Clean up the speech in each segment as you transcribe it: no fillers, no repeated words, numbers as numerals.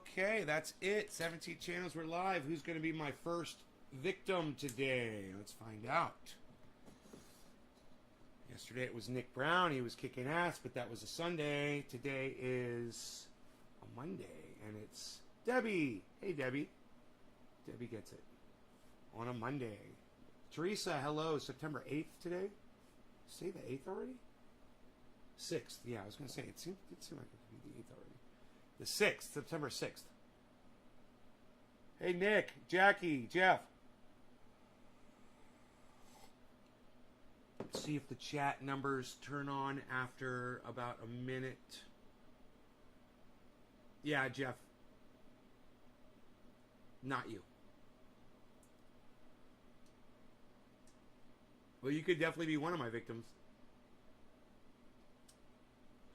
Okay, that's it. 17 channels, we're live. Who's going to be my first victim today? Let's find out. Yesterday it was Nick Brown. He was kicking ass, but that was a Sunday. Today is a Monday, and it's Debbie. Hey, Debbie. Debbie gets it on a Monday. Teresa, hello. September 8th today? Say the 8th already? 6th. Yeah, I was going to say, it did seem like it could be the 8th already. The 6th, September 6th. Hey, Nick, Jackie, Jeff. Let's see if the chat numbers turn on after about a minute. Yeah, Jeff. Not you. Well, you could definitely be one of my victims.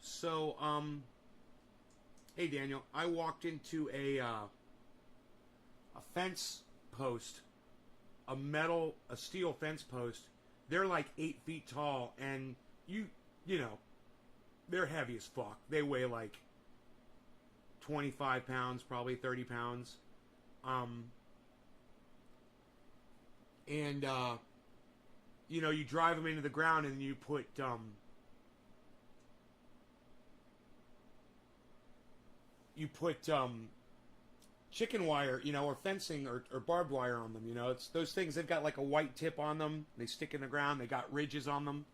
So, hey Daniel, I walked into a fence post, a steel fence post. They're like 8 feet tall, and you know, they're heavy as fuck. They weigh like 25 pounds, probably 30 pounds. You know, you drive them into the ground, and you put chicken wire, you know, or fencing or barbed wire on them. You know, it's those things. They've got like a white tip on them. They stick in the ground. They got ridges on them.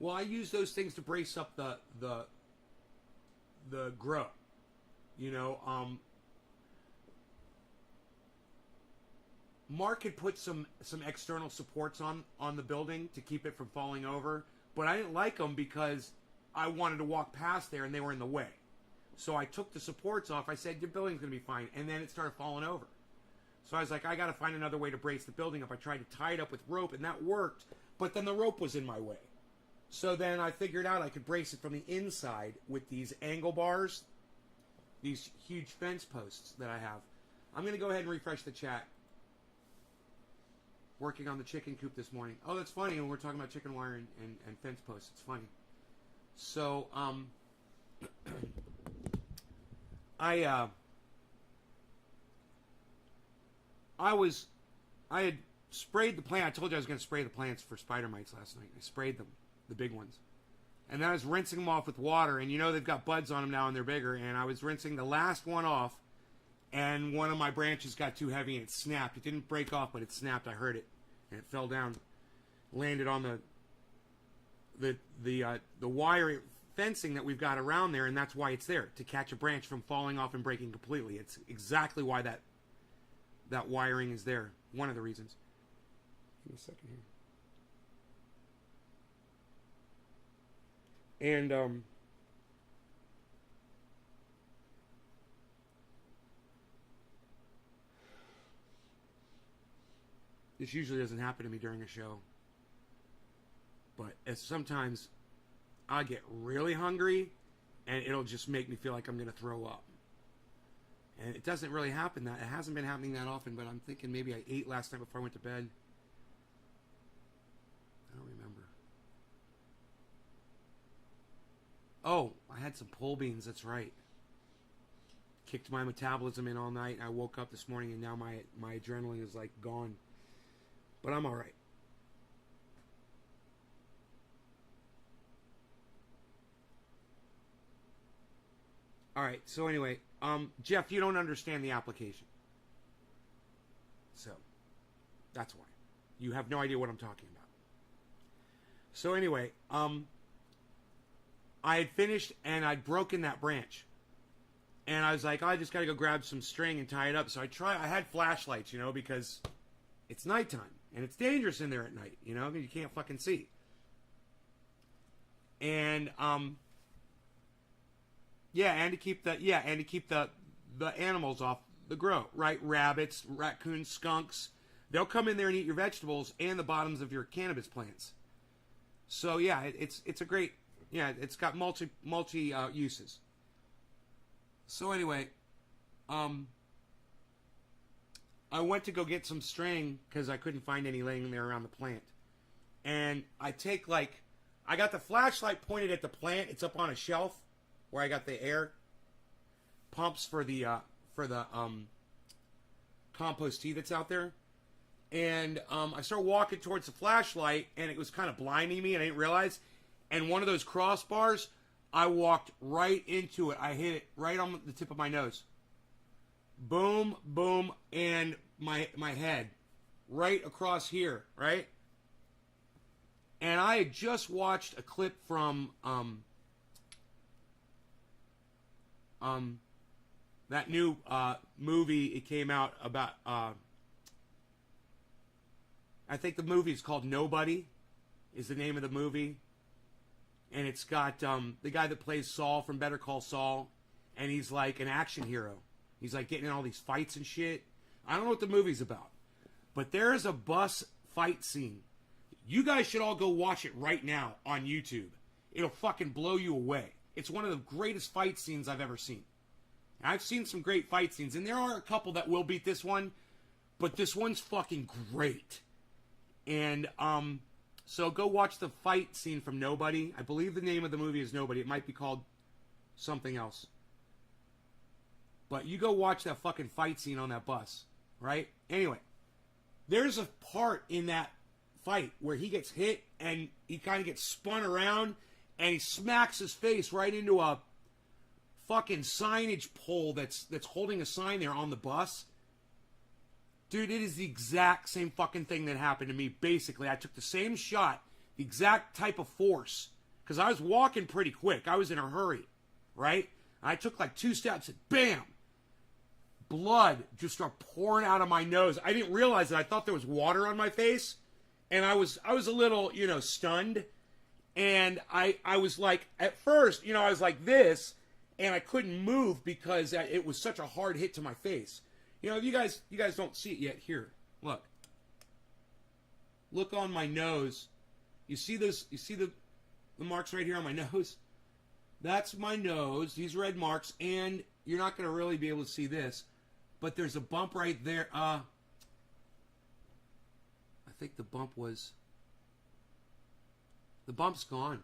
Well, I use those things to brace up the grow. You know, Mark had put some external supports on the building to keep it from falling over, but I didn't like them because I wanted to walk past there and they were in the way. So I took the supports off. I said, your building's going to be fine. And then it started falling over. So I was like, I got to find another way to brace the building up. I tried to tie it up with rope, and that worked. But then the rope was in my way. So then I figured out I could brace it from the inside with these angle bars, these huge fence posts that I have. I'm going to go ahead and refresh the chat. Working on the chicken coop this morning. Oh, that's funny. When we're talking about chicken wire and fence posts, it's funny. So, I had sprayed the plant. I told you I was going to spray the plants for spider mites last night. I sprayed them, the big ones. And then I was rinsing them off with water. And you know they've got buds on them now and they're bigger. And I was rinsing the last one off. And one of my branches got too heavy and it snapped. It didn't break off, but it snapped. I heard it. And it fell down. Landed on the wire fencing that we've got around there, and that's why it's there, to catch a branch from falling off and breaking completely. It's exactly why that wiring is there. One of the reasons. Give me a second here. And this usually doesn't happen to me during a show, but sometimes I get really hungry, and it'll just make me feel like I'm going to throw up. And it doesn't really happen. It hasn't been happening that often, but I'm thinking maybe I ate last night before I went to bed. I don't remember. Oh, I had some pole beans, that's right. Kicked my metabolism in all night, and I woke up this morning, and now my adrenaline is like gone. But I'm all right. All right, so anyway, Jeff, you don't understand the application. So, that's why. You have no idea what I'm talking about. So anyway, I had finished and I'd broken that branch. And I was like, oh, I just got to go grab some string and tie it up. So I had flashlights, you know, because it's nighttime. And it's dangerous in there at night, you know, because you can't fucking see. And, and to keep the animals off the grow, right? Rabbits, raccoons, skunks. They'll come in there and eat your vegetables and the bottoms of your cannabis plants. So yeah, it's a great, it's got multi uses. So anyway, I went to go get some string because I couldn't find any laying there around the plant. And I got the flashlight pointed at the plant. It's up on a shelf where I got the air. pumps for the compost tea that's out there. And I started walking towards the flashlight, and it was kind of blinding me, and I didn't realize. And one of those crossbars, I walked right into it. I hit it right on the tip of my nose. Boom, boom, and my head right across here, right? And I had just watched a clip from that new movie. It came out about I think the movie is called Nobody, is the name of the movie. And it's got the guy that plays Saul from Better Call Saul, and he's like an action hero. He's like getting in all these fights and shit. I don't know what the movie's about, but there is a bus fight scene. You guys should all go watch it right now on YouTube. It'll fucking blow you away. It's one of the greatest fight scenes I've ever seen. I've seen some great fight scenes, and there are a couple that will beat this one, but this one's fucking great. And so go watch the fight scene from Nobody. I believe the name of the movie is Nobody. It might be called something else. But you go watch that fucking fight scene on that bus, right? Anyway, there's a part in that fight where he gets hit and he kind of gets spun around and he smacks his face right into a fucking signage pole that's holding a sign there on the bus. Dude, it is the exact same fucking thing that happened to me. Basically, I took the same shot, the exact type of force, because I was walking pretty quick. I was in a hurry, right? I took like 2 steps and bam! Blood just started pouring out of my nose. I didn't realize it. I thought there was water on my face, and I was a little, stunned. And I was like, at first, I was like this, and I couldn't move because it was such a hard hit to my face. You guys don't see it yet. Here, look. Look on my nose. You see this? You see the marks right here on my nose? That's my nose. These red marks, and you're not going to really be able to see this, but there's a bump right there. I think the bump's gone.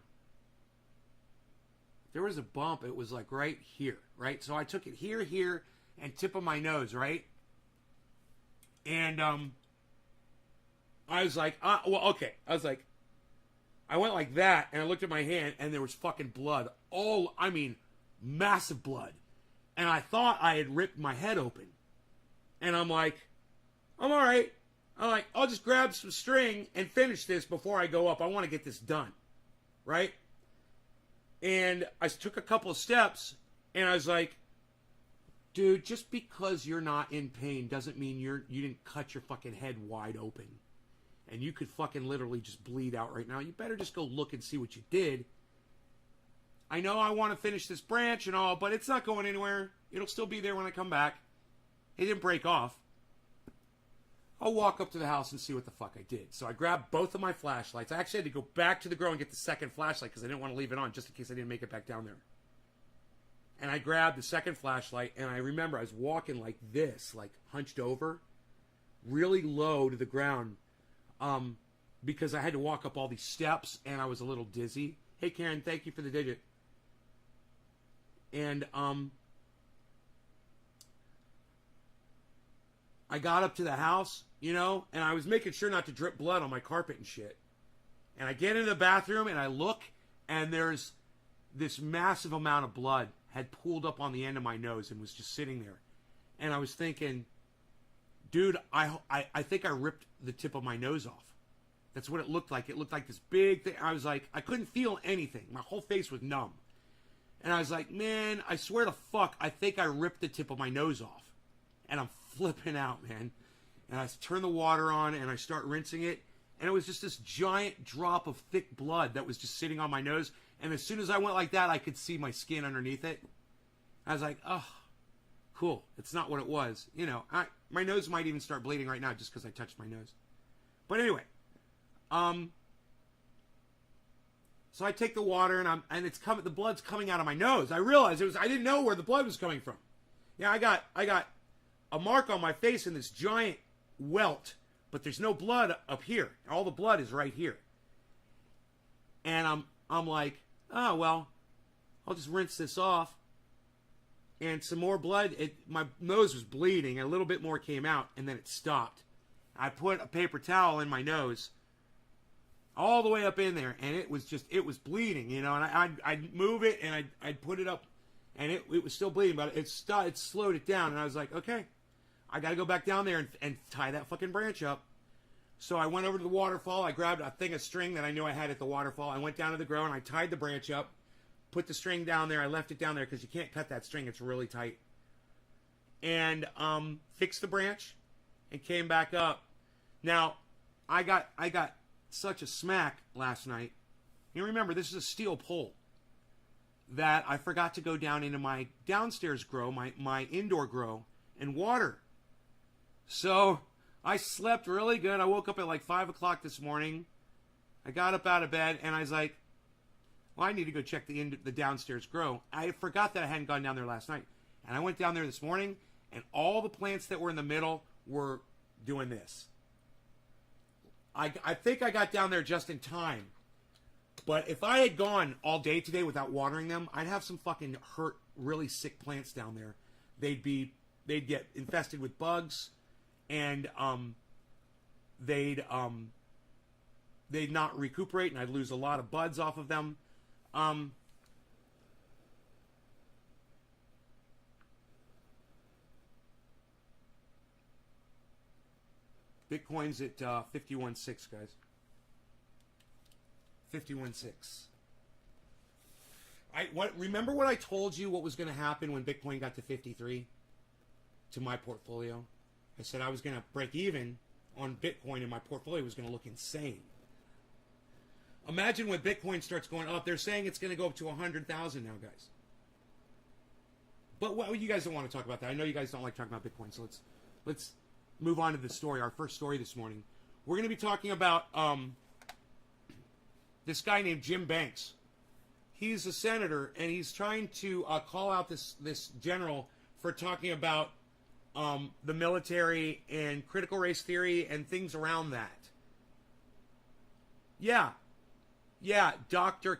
There was a bump. It was like right here, right? So I took it here, and tip of my nose, right? And I was like, okay. I was like, I went like that, and I looked at my hand, and there was fucking blood. Massive blood. And I thought I had ripped my head open. And I'm like, I'm all right. I'm like, I'll just grab some string and finish this before I go up. I want to get this done, right? And I took a couple of steps, and I was like, dude, just because you're not in pain doesn't mean you didn't cut your fucking head wide open. And you could fucking literally just bleed out right now. You better just go look and see what you did. I know I want to finish this branch and all, but it's not going anywhere. It'll still be there when I come back. It didn't break off. I'll walk up to the house and see what the fuck I did. So I grabbed both of my flashlights. I actually had to go back to the girl and get the second flashlight because I didn't want to leave it on just in case I didn't make it back down there. And I grabbed the second flashlight, and I remember I was walking like this, like hunched over, really low to the ground, because I had to walk up all these steps, and I was a little dizzy. Hey, Karen, thank you for the digit. And I got up to the house, and I was making sure not to drip blood on my carpet and shit. And I get into the bathroom, and I look, and there's this massive amount of blood had pooled up on the end of my nose and was just sitting there. And I was thinking, dude, I think I ripped the tip of my nose off. That's what it looked like. It looked like this big thing. I was like, I couldn't feel anything. My whole face was numb. And I was like, man, I swear to fuck, I think I ripped the tip of my nose off. And I'm flipping out, man. And I turn the water on and I start rinsing it. And it was just this giant drop of thick blood that was just sitting on my nose. And as soon as I went like that, I could see my skin underneath it. I was like, oh, cool. It's not what it was. My nose might even start bleeding right now just because I touched my nose. But anyway, so I take the water and it's coming. The blood's coming out of my nose. I realized I didn't know where the blood was coming from. Yeah, I got a mark on my face and this giant welt, but there's no blood up here. All the blood is right here. And I'm like, oh well, I'll just rinse this off. and some more blood. My nose was bleeding. A little bit more came out, and then it stopped. I put a paper towel in my nose, all the way up in there, and it was bleeding, you know. And I'd move it, and I'd put it up, and it was still bleeding, but it slowed it down. And I was like, okay, I got to go back down there and tie that fucking branch up. So I went over to the waterfall. I grabbed a thing of string that I knew I had at the waterfall. I went down to the grow, and I tied the branch up, put the string down there. I left it down there because you can't cut that string. It's really tight. And fixed the branch and came back up. Now, I got such a smack last night. You remember, this is a steel pole that I forgot to go down into my downstairs grow, my indoor grow, and water. So I slept really good. I woke up at like 5 o'clock this morning. I got up out of bed, and I was like, well, I need to go check the downstairs grow. I forgot that I hadn't gone down there last night. And I went down there this morning, and all the plants that were in the middle were doing this. I think I got down there just in time. But if I had gone all day today without watering them, I'd have some fucking hurt, really sick plants down there. They'd get infested with bugs, and they'd not recuperate, and I'd lose a lot of buds off of them. Bitcoin's at 51.6, guys. 51.6. Remember what I told you what was going to happen when Bitcoin got to 53 to my portfolio? I said I was going to break even on Bitcoin and my portfolio was going to look insane. Imagine when Bitcoin starts going up. They're saying it's going to go up to 100,000 now, guys. But you guys don't want to talk about that. I know you guys don't like talking about Bitcoin, so let's move on to the story, our first story this morning. We're going to be talking about this guy named Jim Banks. He's a senator, and he's trying to call out this general for talking about the military and critical race theory and things around that. Yeah, Dr.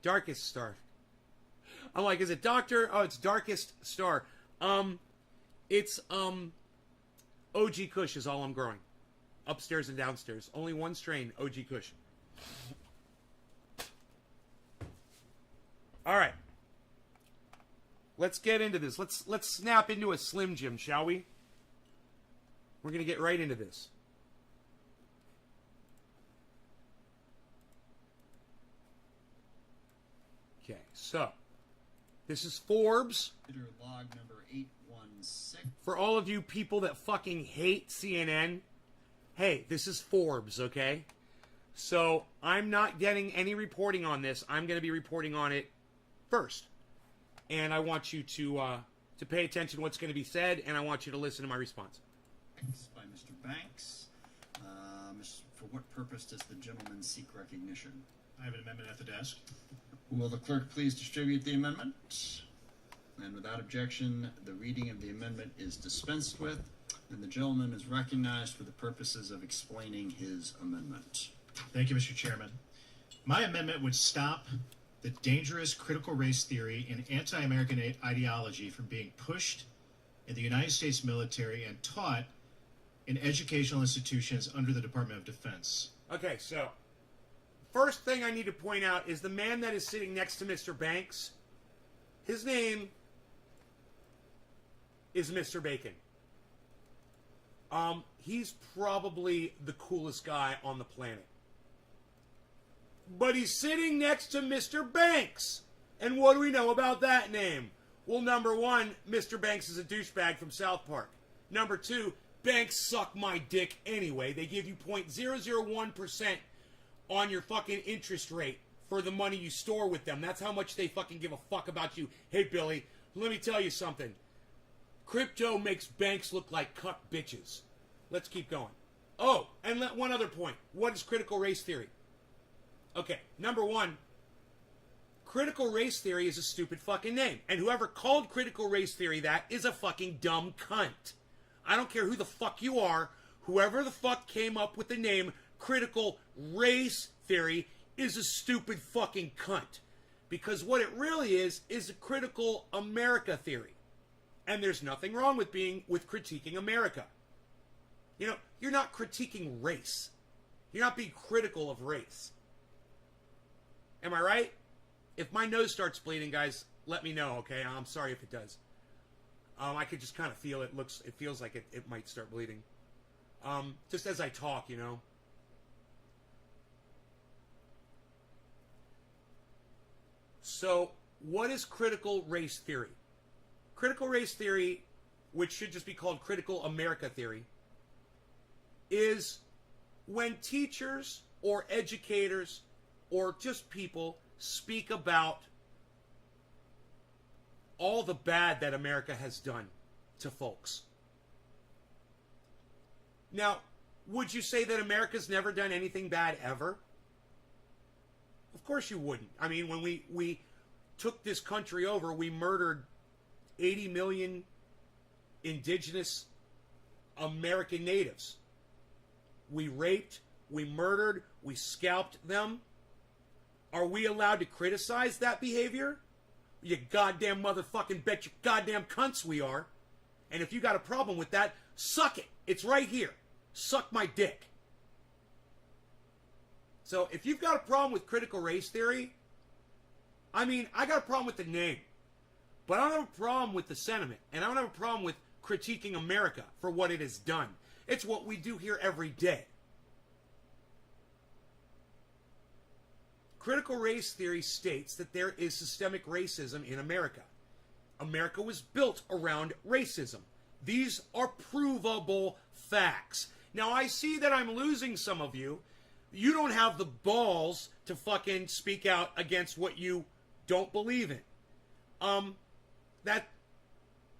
Darkest Star. I'm like, is it Doctor? Oh, it's Darkest Star. It's OG Kush is all I'm growing. Upstairs and downstairs. Only one strain, OG Kush. All right. Let's get into this. Let's snap into a Slim Jim, shall we? We're going to get right into this. Okay, so this is Forbes. Log number 816. For all of you people that fucking hate CNN, hey, this is Forbes, okay? So I'm not getting any reporting on this. I'm going to be reporting on it first. And I want you to pay attention to what's going to be said, and I want you to listen to my response. By Mr. Banks. For what purpose does the gentleman seek recognition? I have an amendment at the desk. Will the clerk please distribute the amendment? And without objection, the reading of the amendment is dispensed with, and the gentleman is recognized for the purposes of explaining his amendment. Thank you, Mr. Chairman. My amendment would stop the dangerous critical race theory and anti-American ideology from being pushed in the United States military and taught in educational institutions under the Department of Defense. Okay, so first thing I need to point out is the man that is sitting next to Mr. Banks, his name is Mr. Bacon. He's probably the coolest guy on the planet. But he's sitting next to Mr. Banks. And what do we know about that name? Well, number one, Mr. Banks is a douchebag from South Park. Number two, banks suck my dick anyway. They give you 0.001% on your fucking interest rate for the money you store with them. That's how much they fucking give a fuck about you. Hey, Billy, let me tell you something. Crypto makes banks look like cuck bitches. Let's keep going. Oh, and one other point. What is critical race theory? Okay, number one, critical race theory is a stupid fucking name. And whoever called critical race theory that is a fucking dumb cunt. I don't care who the fuck you are. Whoever the fuck came up with the name critical race theory is a stupid fucking cunt. Because what it really is a critical America theory. And there's nothing wrong with critiquing America. You know, you're not critiquing race. You're not being critical of race. Am I right? If my nose starts bleeding, guys, let me know, okay? I'm sorry if it does. I could just kind of feel it. It feels like it might start bleeding. Just as I talk, you know. So, what is critical race theory? Critical race theory, which should just be called critical America theory, is when teachers or educators or just people speak about all the bad that America has done to folks. Now, would you say that America's never done anything bad ever? Of course you wouldn't. I mean, when we took this country over, we murdered 80 million indigenous American natives. We raped, we murdered, we scalped them. Are we allowed to criticize that behavior? You goddamn motherfucking bet your goddamn cunts we are. And if you got a problem with that, suck it. It's right here. Suck my dick. So if you've got a problem with critical race theory, I mean, I got a problem with the name. But I don't have a problem with the sentiment. And I don't have a problem with critiquing America for what it has done. It's what we do here every day. Critical race theory states that there is systemic racism in America. America was built around racism. These are provable facts. Now, I see that I'm losing some of you. You don't have the balls to fucking speak out against what you don't believe in. That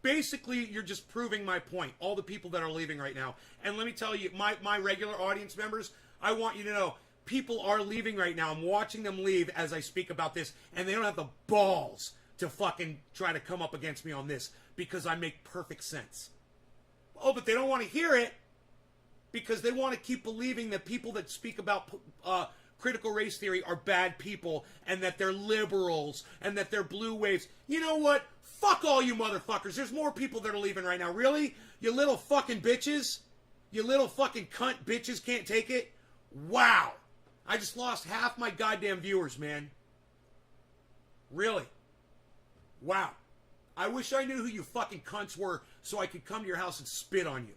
basically, you're just proving my point. All the people that are leaving right now. And let me tell you, my regular audience members, I want you to know, people are leaving right now. I'm watching them leave as I speak about this, and they don't have the balls to fucking try to come up against me on this because I make perfect sense. Oh, but they don't want to hear it because they want to keep believing that people that speak about critical race theory are bad people and that they're liberals and that they're blue waves. You know what? Fuck all you motherfuckers. There's more people that are leaving right now. Really? You little fucking bitches? You little fucking cunt bitches can't take it? Wow. I just lost half my goddamn viewers, man. Really? Wow. I wish I knew who you fucking cunts were so I could come to your house and spit on you.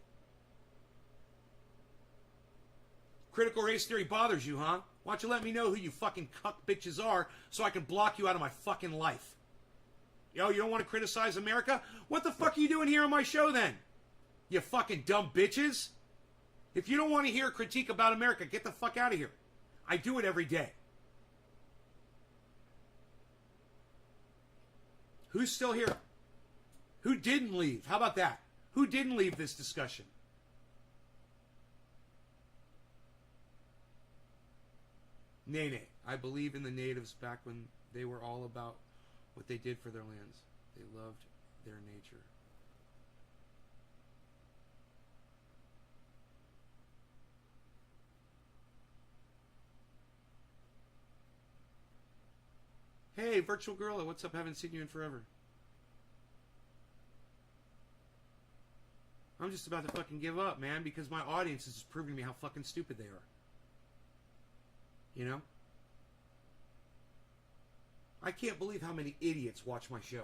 Critical race theory bothers you, huh? Why don't you let me know who you fucking cuck bitches are so I can block you out of my fucking life? Yo, you don't want to criticize America? What the fuck are you doing here on my show then? You fucking dumb bitches? If you don't want to hear a critique about America, get the fuck out of here. I do it every day. Who's still here? Who didn't leave? How about that? Who didn't leave this discussion? Nene, I believe in the natives back when they were all about what they did for their lands. They loved their nature. Hey, Virtual Gorilla, what's up? Haven't seen you in forever. I'm just about to fucking give up, man, because my audience is just proving to me how fucking stupid they are. You know? I can't believe how many idiots watch my show.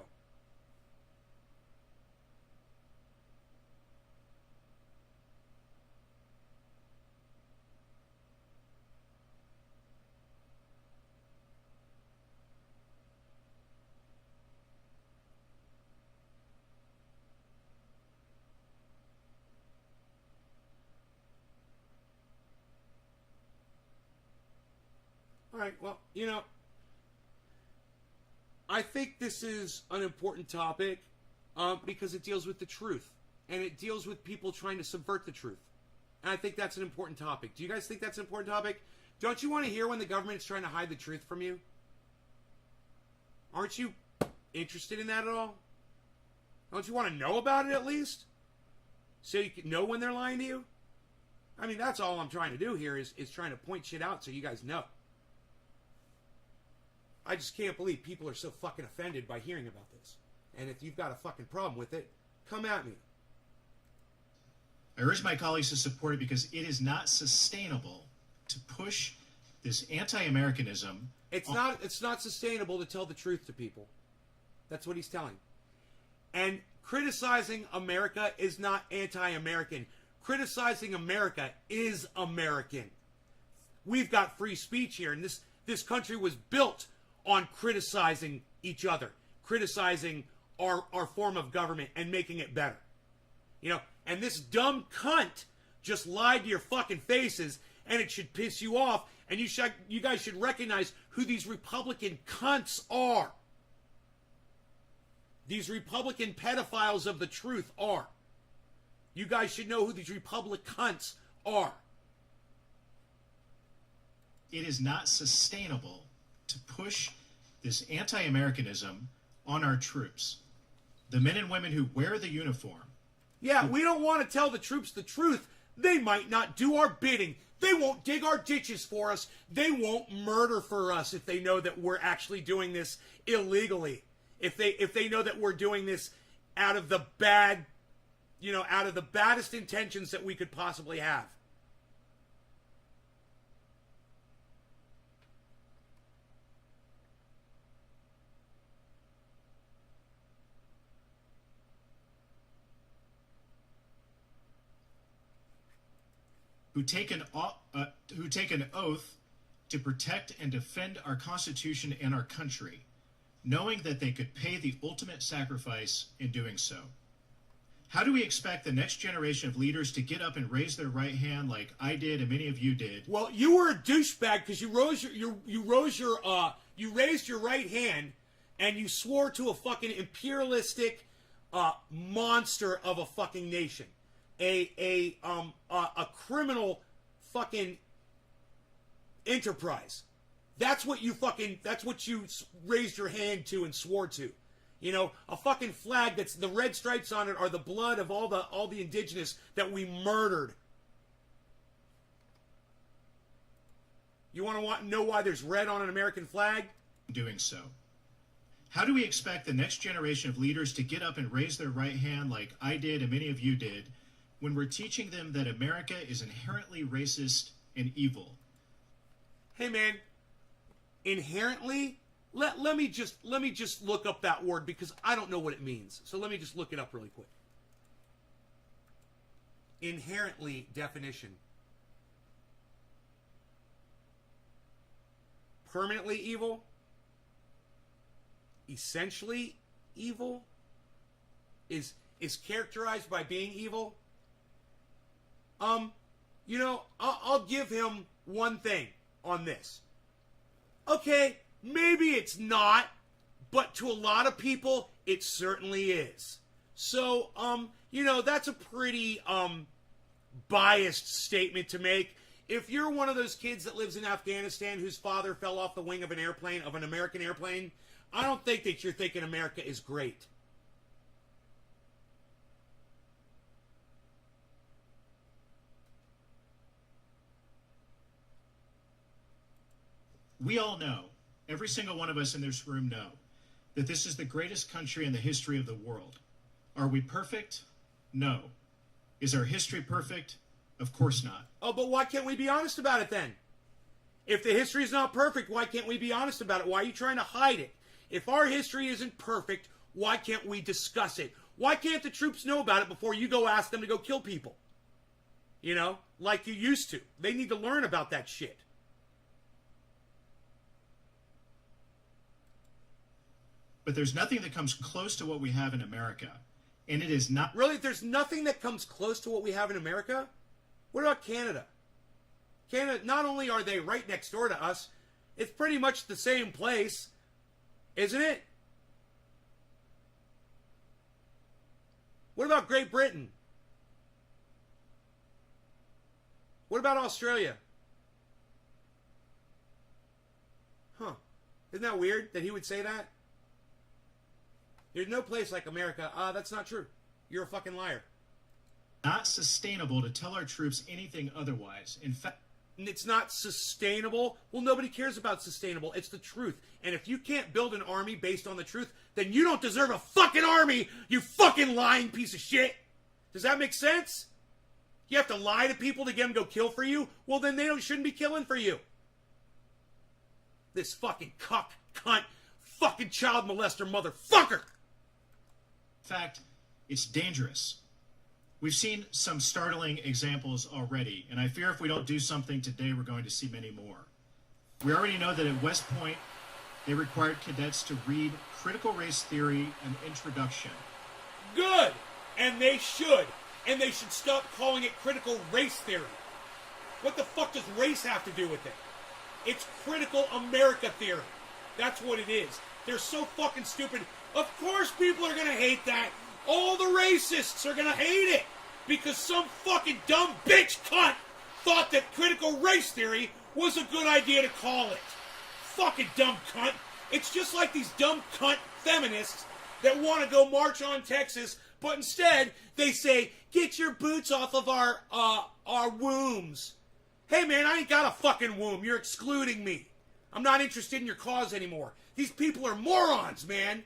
All right, well, you know, I think this is an important topic because it deals with the truth. And it deals with people trying to subvert the truth. And I think that's an important topic. Do you guys think that's an important topic? Don't you want to hear when the government is trying to hide the truth from you? Aren't you interested in that at all? Don't you want to know about it at least? So you can know when they're lying to you? I mean, that's all I'm trying to do here is trying to point shit out so you guys know. I just can't believe people are so fucking offended by hearing about this. And if you've got a fucking problem with it, come at me. I urge my colleagues to support it because it is not sustainable to push this anti-Americanism. It's not sustainable to tell the truth to people. That's what he's telling. And criticizing America is not anti-American. Criticizing America is American. We've got free speech here, and this country was built on criticizing each other, criticizing our form of government and making it better. You know, and this dumb cunt just lied to your fucking faces, and it should piss you off, and you guys should recognize who these Republican cunts are. These Republican pedophiles of the truth are. You guys should know who these Republicans are. It is not sustainable to push this anti-Americanism on our troops, the men and women who wear the uniform. Yeah, we don't want to tell the troops the truth. They might not do our bidding. They won't dig our ditches for us. They won't murder for us if they know that we're actually doing this illegally. If they know that we're doing this out of the bad, out of the baddest intentions that we could possibly have. Who take an oath to protect and defend our Constitution and our country, knowing that they could pay the ultimate sacrifice in doing so. How do we expect the next generation of leaders to get up and raise their right hand like I did and many of you did? Well, you were a douchebag because you raised your right hand and you swore to a fucking imperialistic monster of a fucking nation. A criminal fucking enterprise. That's what you raised your hand to and swore to. You know, a fucking flag that's the red stripes on it are the blood of all the indigenous that we murdered. You want to know why there's red on an American flag? Doing so. How do we expect the next generation of leaders to get up and raise their right hand like I did and many of you did when we're teaching them that America is inherently racist and evil? Hey man, inherently, let me just look up that word because I don't know what it means. So let me just look it up really quick. Inherently definition. Permanently evil? Essentially evil? Is characterized by being evil? I'll give him one thing on this. Okay, maybe it's not, but to a lot of people, it certainly is. So, that's a pretty, biased statement to make. If you're one of those kids that lives in Afghanistan whose father fell off the wing of an American airplane, I don't think that you're thinking America is great. We all know, every single one of us in this room know, that this is the greatest country in the history of the world. Are we perfect? No. Is our history perfect? Of course not. Oh, but why can't we be honest about it then? If the history is not perfect, why can't we be honest about it? Why are you trying to hide it? If our history isn't perfect, why can't we discuss it? Why can't the troops know about it before you go ask them to go kill people? Like you used to. They need to learn about that shit. But there's nothing that comes close to what we have in America. And it is not... Really? There's nothing that comes close to what we have in America? What about Canada? Canada, not only are they right next door to us, it's pretty much the same place, isn't it? What about Great Britain? What about Australia? Huh. Isn't that weird that he would say that? There's no place like America. That's not true. You're a fucking liar. Not sustainable to tell our troops anything otherwise. In fact, it's not sustainable. Well, nobody cares about sustainable. It's the truth. And if you can't build an army based on the truth, then you don't deserve a fucking army, you fucking lying piece of shit. Does that make sense? You have to lie to people to get them to go kill for you? Well, then they shouldn't be killing for you. This fucking cuck, cunt, fucking child molester motherfucker. In fact, it's dangerous. We've seen some startling examples already, and I fear if we don't do something today, we're going to see many more. We already know that at West Point, they required cadets to read critical race theory and introduction. Good! And they should. And they should stop calling it critical race theory. What the fuck does race have to do with it? It's critical America theory. That's what it is. They're so fucking stupid. Of course people are gonna hate that. All the racists are gonna hate it. Because some fucking dumb bitch cunt thought that critical race theory was a good idea to call it. Fucking dumb cunt. It's just like these dumb cunt feminists that want to go march on Texas, but instead they say, get your boots off of our wombs. Hey man, I ain't got a fucking womb. You're excluding me. I'm not interested in your cause anymore. These people are morons, man.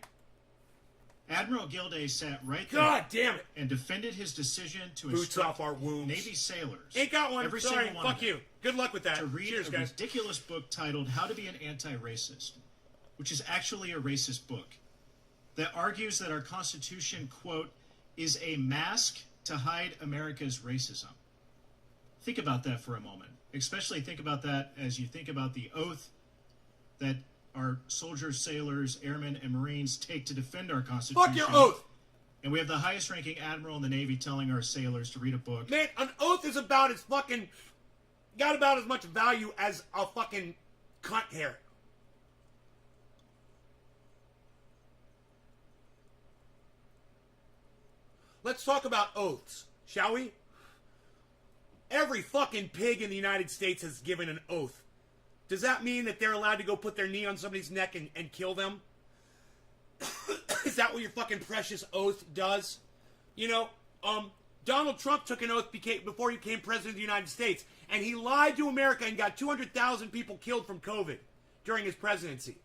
Admiral Gilday sat right there God damn it. and defended his decision to Boots instruct off our wombs. Navy sailors. Ain't got one. Every Sorry. single one Fuck of them, you. Good luck with that. to read Cheers, a guys. ridiculous book titled How to Be an Anti-Racist, which is actually a racist book that argues that our Constitution, quote, is a mask to hide America's racism. Think about that for a moment. Especially think about that as you think about the oath that our soldiers, sailors, airmen, and Marines take to defend our Constitution. Fuck your oath. And we have the highest ranking admiral in the Navy telling our sailors to read a book. Man, an oath is about as fucking... got about as much value as a fucking cunt hair. Let's talk about oaths, shall we? Every fucking pig in the United States has given an oath. Does that mean that they're allowed to go put their knee on somebody's neck and kill them? Is that what your fucking precious oath does? You know, Donald Trump took an oath before he became president of the United States, and he lied to America and got 200,000 people killed from COVID during his presidency.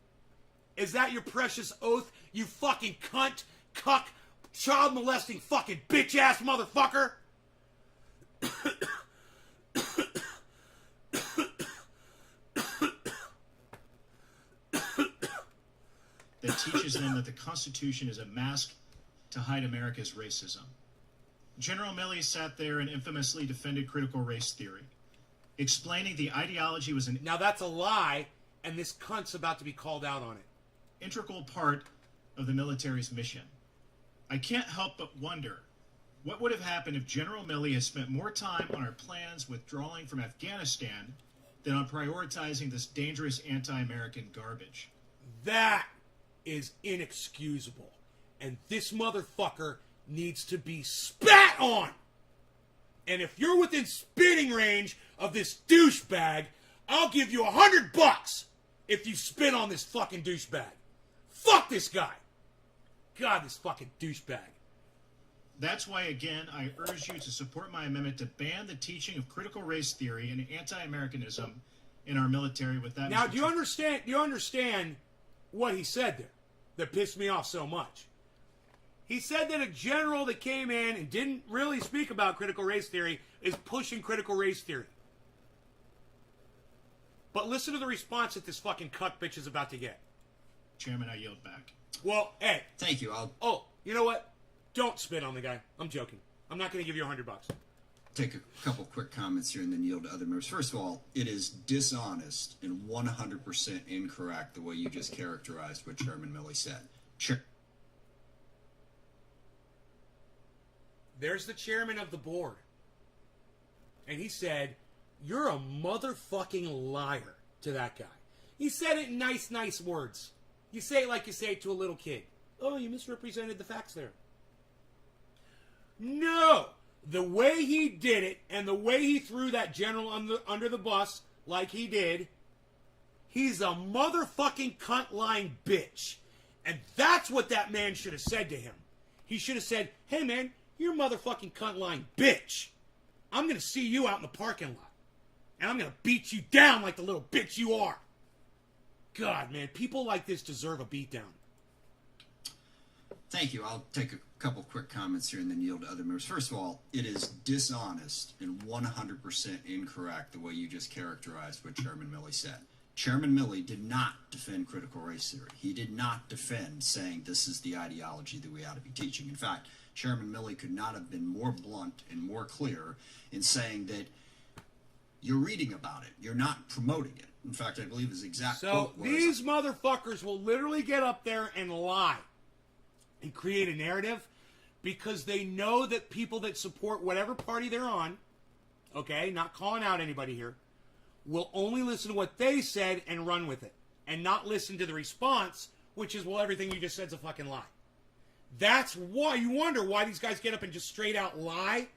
Is that your precious oath, you fucking cunt, cuck, child molesting fucking bitch ass motherfucker? That teaches them that the Constitution is a mask to hide America's racism. General Milley sat there and infamously defended critical race theory, explaining the ideology was an Now that's a lie, and this cunt's about to be called out on it. integral part of the military's mission. I can't help but wonder what would have happened if General Milley had spent more time on our plans withdrawing from Afghanistan than on prioritizing this dangerous anti-American garbage. That is inexcusable. And this motherfucker needs to be spat on. And if you're within spitting range of this douchebag, I'll give you $100 if you spit on this fucking douchebag. Fuck this guy. God, this fucking douchebag. That's why, again, I urge you to support my amendment to ban the teaching of critical race theory and anti-Americanism in our military. With that, Now, Mr. do you understand what he said there that pissed me off so much? He said that a general that came in and didn't really speak about critical race theory is pushing critical race theory. But listen to the response that this fucking cuck bitch is about to get. Chairman, I yield back. Well, hey. Thank you. I'll Oh, you know what? Don't spit on the guy. I'm joking. I'm not going to give you $100. take a couple quick comments here and then yield to other members. First of all, it is dishonest and 100% incorrect the way you just characterized what Chairman Milley said. There's the chairman of the board. And he said, you're a motherfucking liar to that guy. He said it in nice words. You say it like you say it to a little kid. Oh, you misrepresented the facts there. No! The way he did it and the way he threw that general under the bus like he did, he's a motherfucking cunt-lying bitch. And that's what that man should have said to him. He should have said, hey man, you're a motherfucking cunt-lying bitch. I'm going to see you out in the parking lot. And I'm going to beat you down like the little bitch you are. God, man, people like this deserve a beatdown. Thank you. I'll take a couple quick comments here and then yield to other members. First of all, it is dishonest and 100% incorrect the way you just characterized what Chairman Milley said. Chairman Milley did not defend critical race theory. He did not defend saying this is the ideology that we ought to be teaching. In fact, Chairman Milley could not have been more blunt and more clear in saying that you're reading about it. You're not promoting it. In fact, I believe his exact quote was, these motherfuckers will literally get up there and lie and create a narrative because they know that people that support whatever party they're on, okay, not calling out anybody here, will only listen to what they said and run with it and not listen to the response, which is, well, everything you just said is a fucking lie. That's why you wonder why these guys get up and just straight out lie.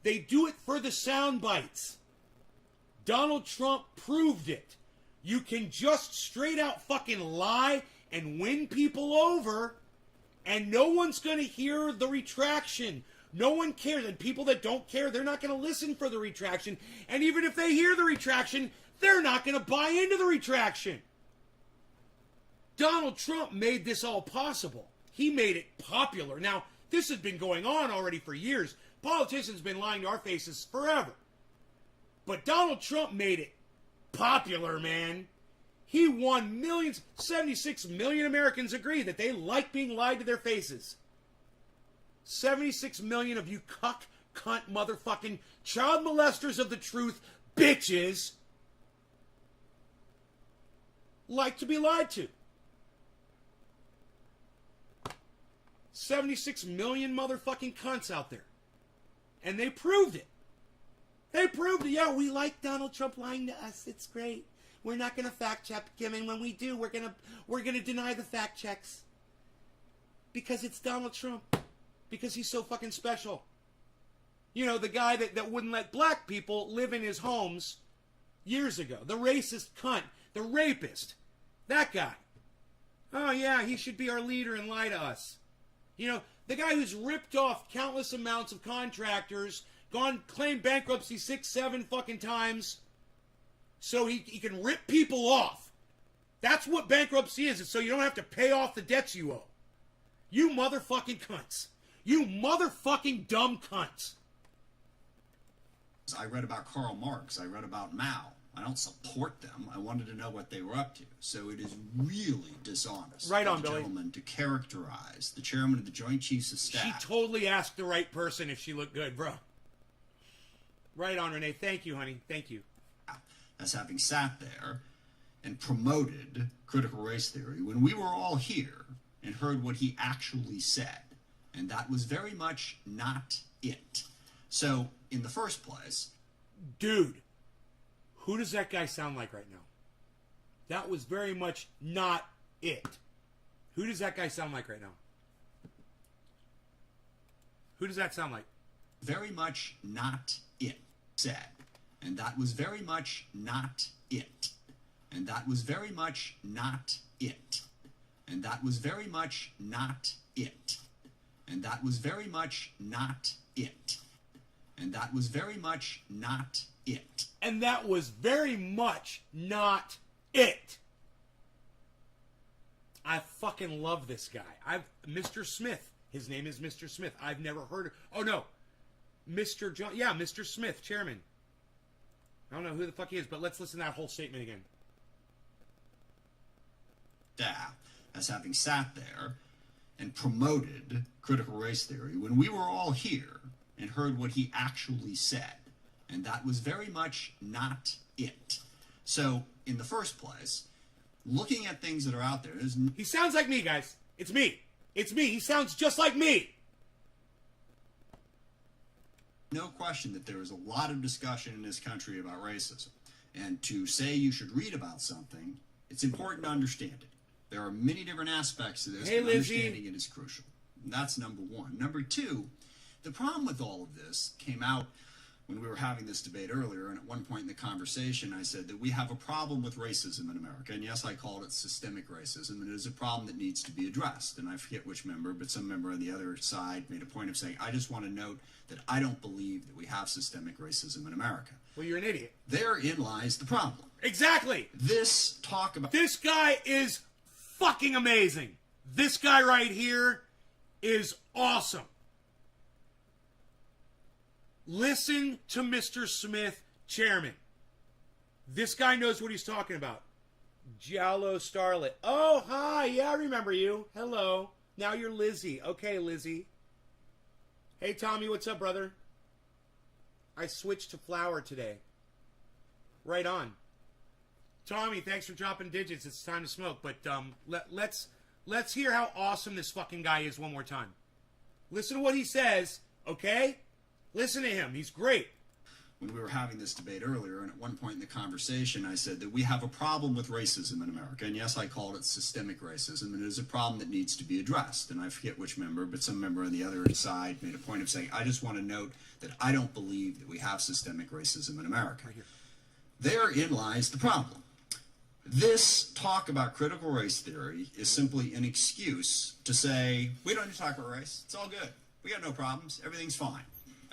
They do it for the sound bites. Donald Trump proved it. You can just straight out fucking lie and win people over, and no one's going to hear the retraction. No one cares. And people that don't care, they're not going to listen for the retraction. And even if they hear the retraction, they're not going to buy into the retraction. Donald Trump made this all possible. He made it popular. Now, this has been going on already for years. Politicians have been lying to our faces forever. But Donald Trump made it popular, man. He won millions. 76 million Americans agree that they like being lied to their faces. 76 million of you cuck, cunt, motherfucking child molesters of the truth, bitches, like to be lied to. 76 million motherfucking cunts out there. And they proved it. They proved it. Yeah, we like Donald Trump lying to us. It's great. We're not going to fact check him, and when we do, we're gonna deny the fact checks because it's Donald Trump. Because he's so fucking special. You know, the guy that wouldn't let black people live in his homes years ago. The racist cunt. The rapist. That guy. Oh, yeah, he should be our leader and lie to us. You know, the guy who's ripped off countless amounts of contractors, claimed bankruptcy 6, 7 fucking times, so he can rip people off. That's what bankruptcy is. It's so you don't have to pay off the debts you owe. You motherfucking cunts. You motherfucking dumb cunts. I read about Karl Marx. I read about Mao. I don't support them. I wanted to know what they were up to. So it is really dishonest right on, of the Billy. gentleman to characterize the chairman of the Joint Chiefs of Staff. She totally asked the right person if she looked good, bro. Right on, Renee. Thank you, honey. Thank you. As having sat there and promoted critical race theory when we were all here and heard what he actually said. And that was very much not it. So, in the first place... Dude, who does that guy sound like right now? That was very much not it. Who does that guy sound like right now? Who does that sound like? Very much not it, said. And that was very much not it. And that was very much not it. And that was very much not it. And that was very much not it. And that was very much not it. And that was very much not it. I fucking love this guy. Mr. Smith. His name is Mr. Smith. I've never heard of... Oh, no. Mr. John... Yeah, Mr. Smith, chairman. I don't know who the fuck he is, but let's listen to that whole statement again. As having sat there and promoted critical race theory when we were all here and heard what he actually said. And that was very much not it. So, in the first place, looking at things that are out there... He sounds like me, guys. It's me. It's me. He sounds just like me. No question that there is a lot of discussion in this country about racism. And to say you should read about something, it's important to understand it. There are many different aspects to this, Hey, and Lizzie. understanding it is crucial. That's number one. Number two, the problem with all of this came out when we were having this debate earlier, and at one point in the conversation, I said that we have a problem with racism in America. And yes, I called it systemic racism, and it is a problem that needs to be addressed. And I forget which member, but some member on the other side made a point of saying, I just want to note that I don't believe that we have systemic racism in America. Well, you're an idiot. Therein lies the problem. Exactly. This talk about... This guy is fucking amazing. This guy right here is awesome. Listen to Mr. Smith, chairman. This guy knows what he's talking about. Giallo Starlet. Oh, hi. Yeah, I remember you. Hello. Now you're Lizzie. Okay, Lizzie. Hey, Tommy, what's up, brother? I switched to flower today. Right on. Tommy, thanks for dropping digits. It's time to smoke. But let's hear how awesome this fucking guy is one more time. Listen to what he says, okay? Listen to him. He's great. When we were having this debate earlier, and at one point in the conversation, I said that we have a problem with racism in America. And yes, I called it systemic racism, and it is a problem that needs to be addressed. And I forget which member, but some member on the other side made a point of saying, I just want to note that I don't believe that we have systemic racism in America. Right here. Therein lies the problem. This talk about critical race theory is simply an excuse to say, we don't need to talk about race. It's all good. We got no problems. Everything's fine.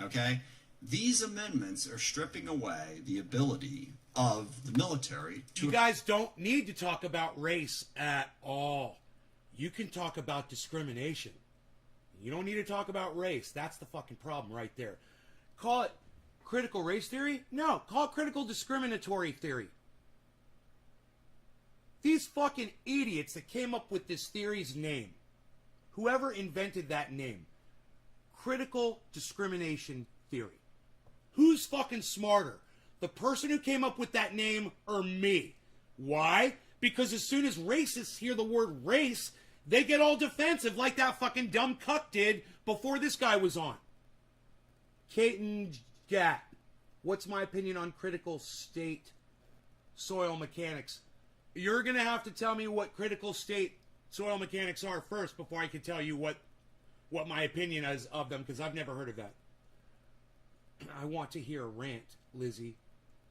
Okay? These amendments are stripping away the ability of the military to... You guys don't need to talk about race at all. You can talk about discrimination. You don't need to talk about race. That's the fucking problem right there. Call it critical race theory? No, call it critical discriminatory theory. These fucking idiots that came up with this theory's name, whoever invented that name, critical discrimination theory. Who's fucking smarter? The person who came up with that name or me? Why? Because as soon as racists hear the word race, they get all defensive like that fucking dumb cuck did before this guy was on. Caton Gat, what's my opinion on critical state soil mechanics? You're going to have to tell me what critical state soil mechanics are first before I can tell you what my opinion is of them, because I've never heard of that. I want to hear a rant, Lizzie.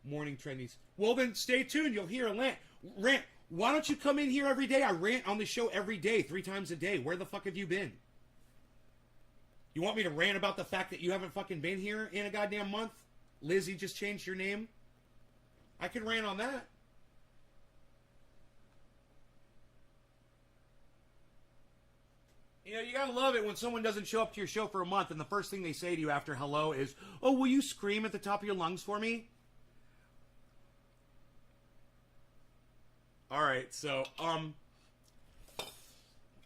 Morning trendies. Well, then stay tuned. You'll hear a rant. Why don't you come in here every day? I rant on the show every day, 3 times a day. Where the fuck have you been? You want me to rant about the fact that you haven't fucking been here in a goddamn month? Lizzie just changed your name? I can rant on that. You know, you gotta love it when someone doesn't show up to your show for a month and the first thing they say to you after hello is, oh, will you scream at the top of your lungs for me? Alright, so,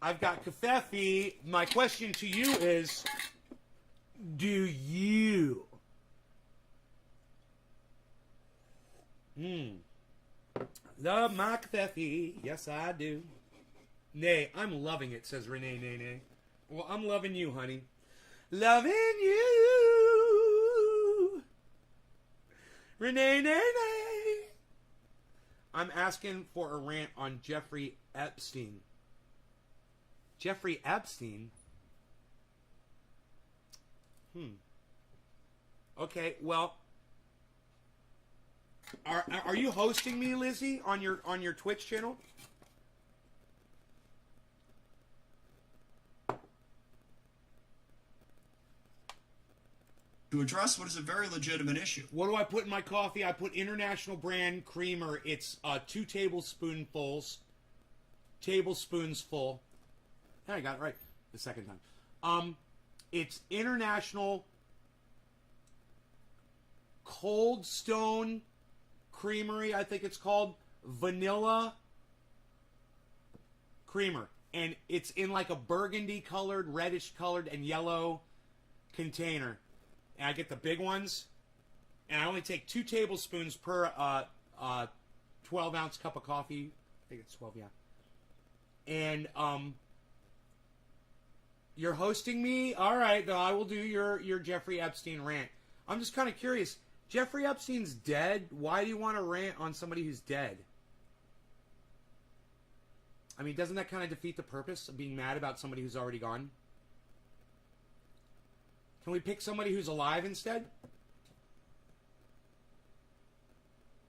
I've got Kafefi. My question to you is, do you... Love my Kafefi. Yes, I do. Nay, I'm loving it, says Renee Nene. Well, I'm loving you, honey. Loving you. Renee Nene. I'm asking for a rant on Jeffrey Epstein. Jeffrey Epstein? Okay, well... Are you hosting me, Lizzie, on your Twitch channel? To address what is a very legitimate issue. What do I put in my coffee? I put International Brand Creamer. It's 2 tablespoons full. Hey, I got it right the second time. It's International Cold Stone Creamery, I think it's called, vanilla creamer, and it's in like a burgundy colored, reddish colored, and yellow container. And I get the big ones, and I only take 2 tablespoons per 12-ounce cup of coffee. I think it's 12, yeah. And you're hosting me? All right, though, I will do your Jeffrey Epstein rant. I'm just kind of curious. Jeffrey Epstein's dead. Why do you want to rant on somebody who's dead? I mean, doesn't that kind of defeat the purpose of being mad about somebody who's already gone? Can we pick somebody who's alive instead?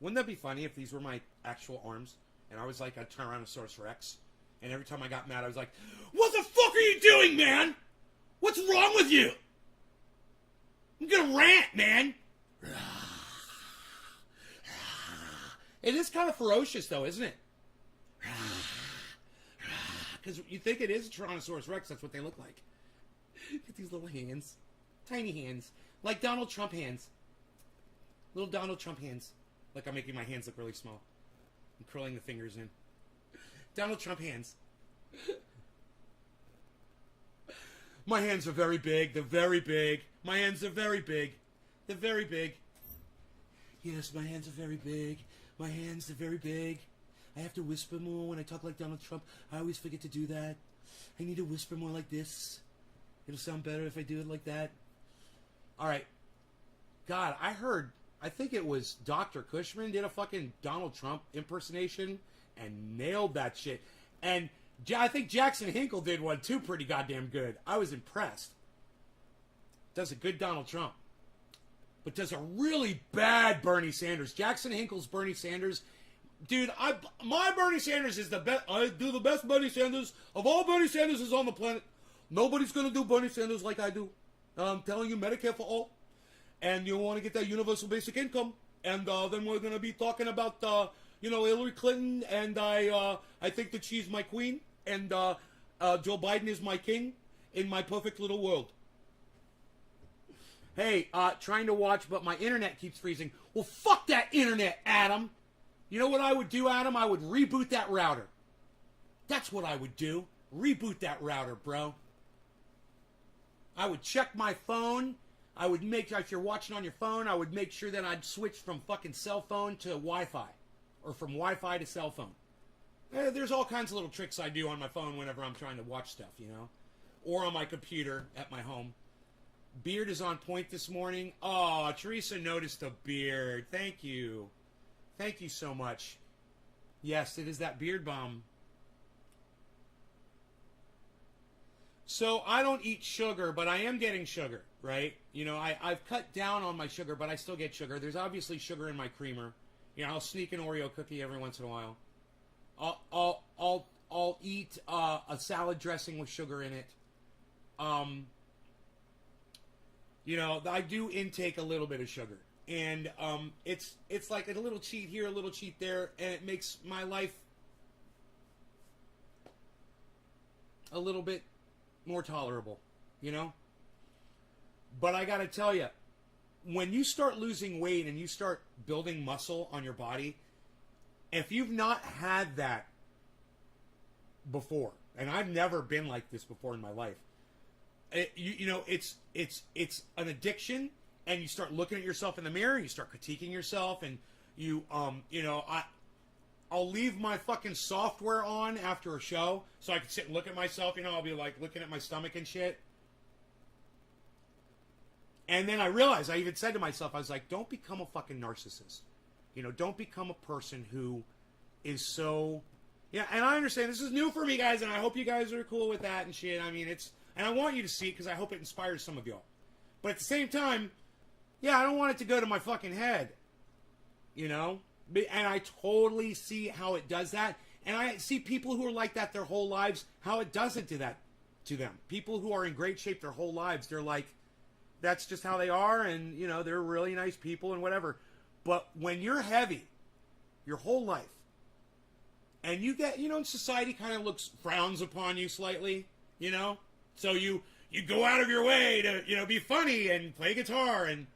Wouldn't that be funny if these were my actual arms and I was like a Tyrannosaurus Rex, and every time I got mad I was like, "What the fuck are you doing, man? What's wrong with you? I'm gonna rant, man." It is kind of ferocious, though, isn't it? Because you think it is a Tyrannosaurus Rex. That's what they look like. Get these little hands. Tiny hands. Like Donald Trump hands. Little Donald Trump hands. Like I'm making my hands look really small. I'm curling the fingers in. Donald Trump hands. My hands are very big. They're very big. My hands are very big. They're very big. Yes, my hands are very big. My hands are very big. I have to whisper more when I talk like Donald Trump. I always forget to do that. I need to whisper more like this. It'll sound better if I do it like that. All right. God, I think it was Dr. Cushman did a fucking Donald Trump impersonation and nailed that shit. And I think Jackson Hinkle did one too pretty goddamn good. I was impressed. Does a good Donald Trump. But does a really bad Bernie Sanders. Jackson Hinkle's Bernie Sanders. Dude, my Bernie Sanders is the best. I do the best Bernie Sanders of all Bernie Sanders on the planet. Nobody's going to do Bernie Sanders like I do. I'm telling you, Medicare for all. And you want to get that universal basic income. And then we're going to be talking about, Hillary Clinton. And I think that she's my queen. And Joe Biden is my king in my perfect little world. Hey, trying to watch, but my internet keeps freezing. Well, fuck that internet, Adam. You know what I would do, Adam? I would reboot that router. That's what I would do. Reboot that router, bro. I would check my phone. I would make, if you're watching on your phone, I would make sure that I'd switch from fucking cell phone to Wi-Fi. Or from Wi-Fi to cell phone. There's all kinds of little tricks I do on my phone whenever I'm trying to watch stuff, Or on my computer at my home. Beard is on point this morning. Oh, Teresa noticed the beard. Thank you. Thank you so much. Yes, it is that beard bomb. So I don't eat sugar, but I am getting sugar, right? I've cut down on my sugar, but I still get sugar. There's obviously sugar in my creamer. I'll sneak an Oreo cookie every once in a while. I'll eat a salad dressing with sugar in it. I do intake a little bit of sugar, and it's like a little cheat here, a little cheat there, and it makes my life a little bit more tolerable, But I gotta tell you, when you start losing weight and you start building muscle on your body, if you've not had that before, and I've never been like this before in my life, it's an addiction, and you start looking at yourself in the mirror, and you start critiquing yourself, and I'll leave my fucking software on after a show so I can sit and look at myself. I'll be like looking at my stomach and shit. And then I realized, I even said to myself, I was like, don't become a fucking narcissist. Don't become a person who is so... Yeah, and I understand this is new for me, guys, and I hope you guys are cool with that and shit. I mean, and I want you to see it because I hope it inspires some of y'all. But at the same time, yeah, I don't want it to go to my fucking head. And I totally see how it does that. And I see people who are like that their whole lives, how it doesn't do that to them. People who are in great shape their whole lives, they're like, that's just how they are, and, they're really nice people and whatever. But when you're heavy your whole life, and you get, society kind of frowns upon you slightly, So you go out of your way to, be funny and play guitar and,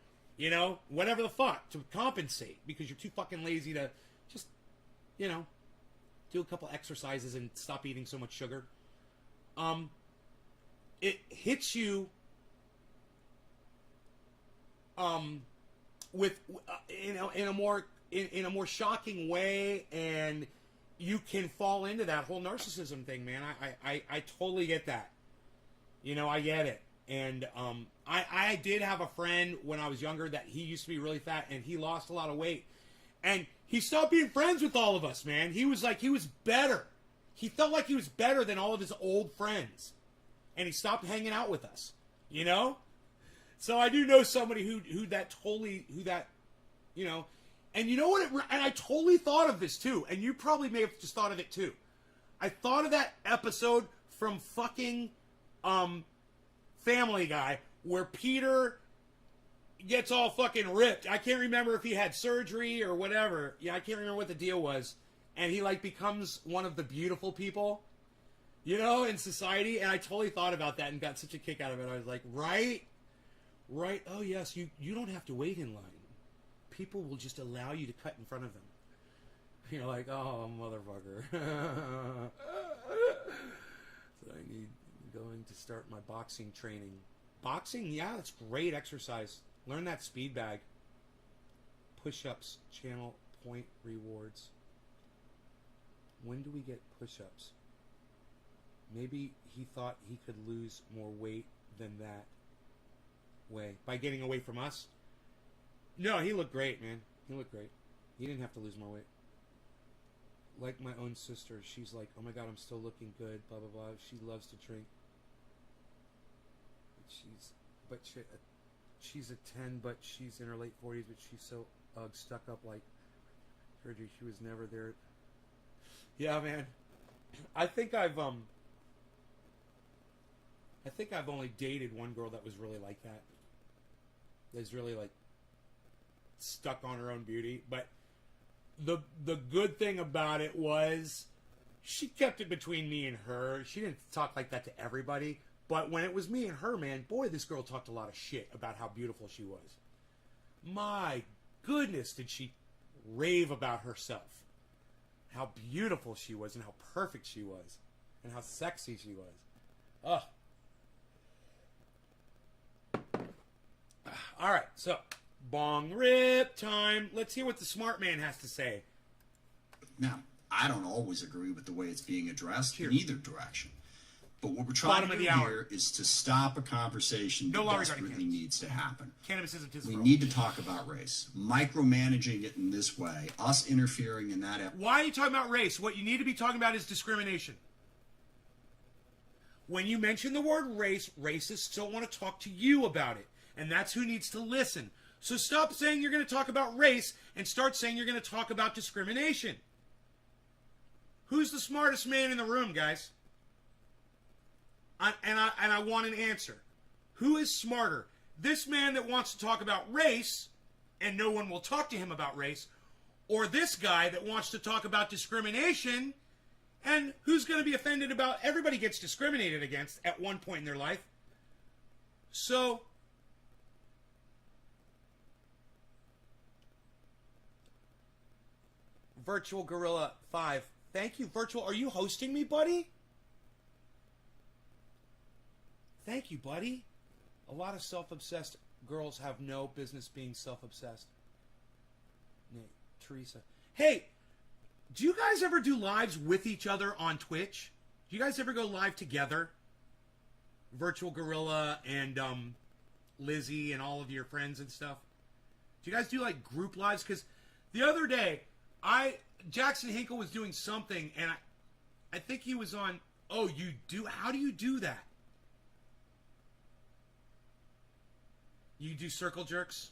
whatever the fuck, to compensate because you're too fucking lazy to just, do a couple exercises and stop eating so much sugar. It hits you with in a more shocking way, and you can fall into that whole narcissism thing, man. I totally get that. I get it. And I did have a friend when I was younger that he used to be really fat, and he lost a lot of weight. And he stopped being friends with all of us, man. He was better. He felt like he was better than all of his old friends. And he stopped hanging out with us, So I do know somebody who And you know what? And I totally thought of this too. And you probably may have just thought of it too. I thought of that episode from fucking Family Guy where Peter gets all fucking ripped. I can't remember if he had surgery or whatever. Yeah, I can't remember what the deal was. And he like becomes one of the beautiful people, you know, in society. And I totally thought about that and got such a kick out of it. I was like, right. Oh yes, you don't have to wait in line. People will just allow you to cut in front of them. You're like, oh, motherfucker. So I need going to start my boxing training. Boxing? Yeah, that's great exercise. Learn that speed bag. Push-ups, channel, point, rewards. When do we get push-ups? Maybe he thought he could lose more weight than that way. By getting away from us? No, he looked great, man. He looked great. He didn't have to lose more weight. Like my own sister, she's like, oh my god, I'm still looking good, blah, blah, blah. She loves to drink. She's a 10, but she's in her late 40s, but she's so stuck up like surgery. She was never there. Yeah, man. I think I've only dated one girl that was really like that. That's really like stuck on her own beauty. But the good thing about it was she kept it between me and her. She didn't talk like that to everybody. But when it was me and her, man, boy, this girl talked a lot of shit about how beautiful she was. My goodness, did she rave about herself. How beautiful she was and how perfect she was. And how sexy she was. Ugh. All right, so bong rip time. Let's hear what the smart man has to say. Now, I don't always agree with the way it's being addressed Cheers. in either direction. But what we're trying to do here is to stop a conversation that desperately needs to happen. Cannabis isn't his We fault. need to talk about race. Micromanaging it in this way, us interfering in that... Why are you talking about race? What you need to be talking about is discrimination. When you mention the word race, racists don't want to talk to you about it. And that's who needs to listen. So stop saying you're going to talk about race and start saying you're going to talk about discrimination. Who's the smartest man in the room, guys? I want an answer. Who is smarter? This man that wants to talk about race and no one will talk to him about race, or this guy that wants to talk about discrimination and who's going to be offended about everybody gets discriminated against at one point in their life. So Virtual Gorilla 5. Thank you, Virtual. Are you hosting me, buddy? Thank you, buddy. A lot of self-obsessed girls have no business being self-obsessed. Nate, Teresa. Hey, do you guys ever do lives with each other on Twitch? Do you guys ever go live together? Virtual Gorilla and Lizzie and all of your friends and stuff. Do you guys do like group lives? Because the other day, Jackson Hinkle was doing something, and I think he was on. Oh, you do? How do you do that? You do circle jerks?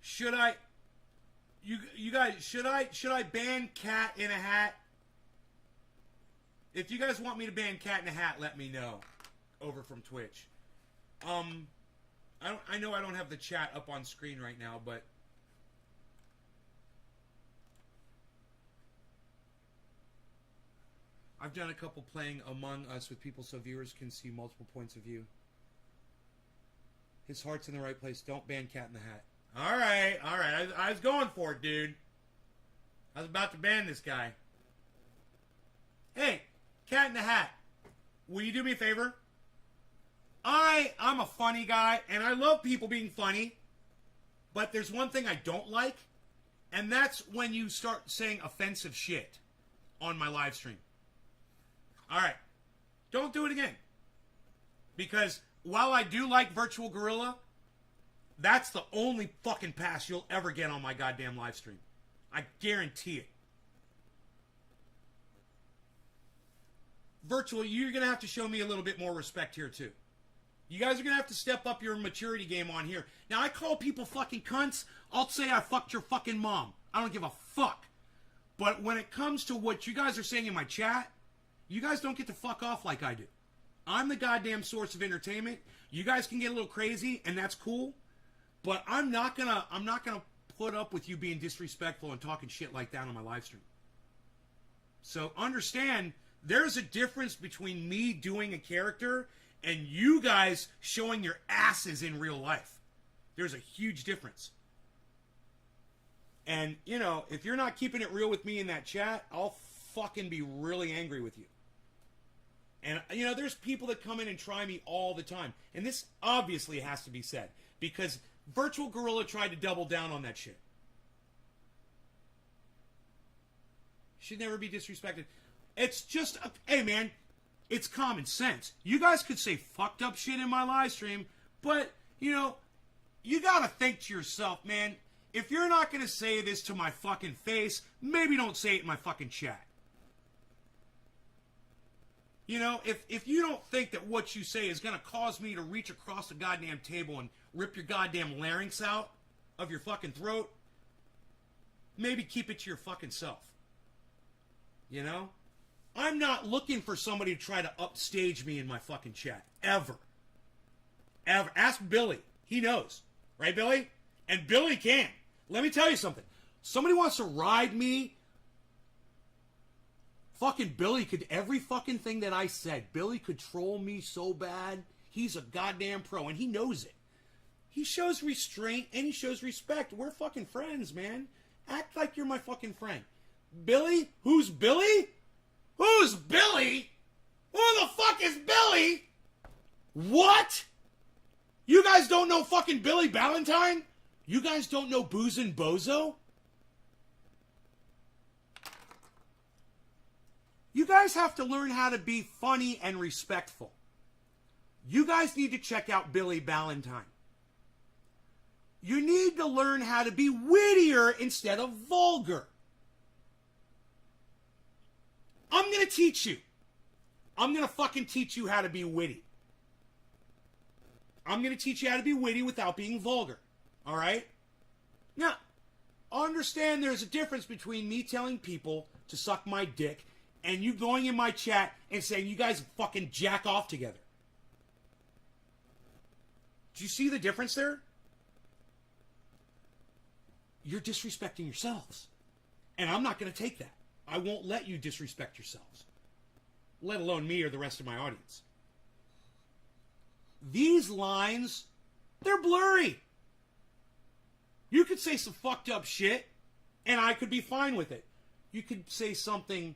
Should I? You guys, should I ban Cat in a Hat? If you guys want me to ban Cat in a Hat, let me know. Over from Twitch. I know I don't have the chat up on screen right now, but I've done a couple playing Among Us with people so viewers can see multiple points of view. His heart's in the right place. Don't ban Cat in the Hat. All right. I was going for it, dude. I was about to ban this guy. Hey, Cat in the Hat. Will you do me a favor? I'm a funny guy, and I love people being funny. But there's one thing I don't like, and that's when you start saying offensive shit on my live stream. All right. Don't do it again. Because while I do like Virtual Gorilla, that's the only fucking pass you'll ever get on my goddamn live stream. I guarantee it. Virtual, you're going to have to show me a little bit more respect here, too. You guys are going to have to step up your maturity game on here. Now, I call people fucking cunts. I'll say I fucked your fucking mom. I don't give a fuck. But when it comes to what you guys are saying in my chat, you guys don't get to fuck off like I do. I'm the goddamn source of entertainment. You guys can get a little crazy, and that's cool. But I'm not gonna put up with you being disrespectful and talking shit like that on my live stream. So understand, there's a difference between me doing a character and you guys showing your asses in real life. There's a huge difference. And, you know, if you're not keeping it real with me in that chat, I'll fucking be really angry with you. And, you know, there's people that come in and try me all the time. And this obviously has to be said, because Virtual Gorilla tried to double down on that shit. Should never be disrespected. It's just, hey man, it's common sense. You guys could say fucked up shit in my live stream, but, you know, you gotta think to yourself, man, if you're not gonna say this to my fucking face, maybe don't say it in my fucking chat. You know, if you don't think that what you say is gonna cause me to reach across the goddamn table and rip your goddamn larynx out of your fucking throat, maybe keep it to your fucking self. You know? I'm not looking for somebody to try to upstage me in my fucking chat. Ever. Ever. Ask Billy. He knows. Right, Billy? And Billy can. Let me tell you something. Somebody wants to ride me. Fucking Billy could, every fucking thing that I said, Billy could troll me so bad. He's a goddamn pro, and he knows it. He shows restraint, and he shows respect. We're fucking friends, man. Act like you're my fucking friend. Billy? Who's Billy? Who's Billy? Who the fuck is Billy? What? You guys don't know fucking Billy Ballantyne? You guys don't know Boozin' Bozo? You guys have to learn how to be funny and respectful. You guys need to check out Billy Ballantyne. You need to learn how to be wittier instead of vulgar. I'm going to teach you. I'm going to fucking teach you how to be witty. I'm going to teach you how to be witty without being vulgar. All right? Now, understand there's a difference between me telling people to suck my dick and you going in my chat and saying you guys fucking jack off together. Do you see the difference there? You're disrespecting yourselves. And I'm not going to take that. I won't let you disrespect yourselves, let alone me or the rest of my audience. These lines, they're blurry. You could say some fucked up shit, and I could be fine with it. You could say something,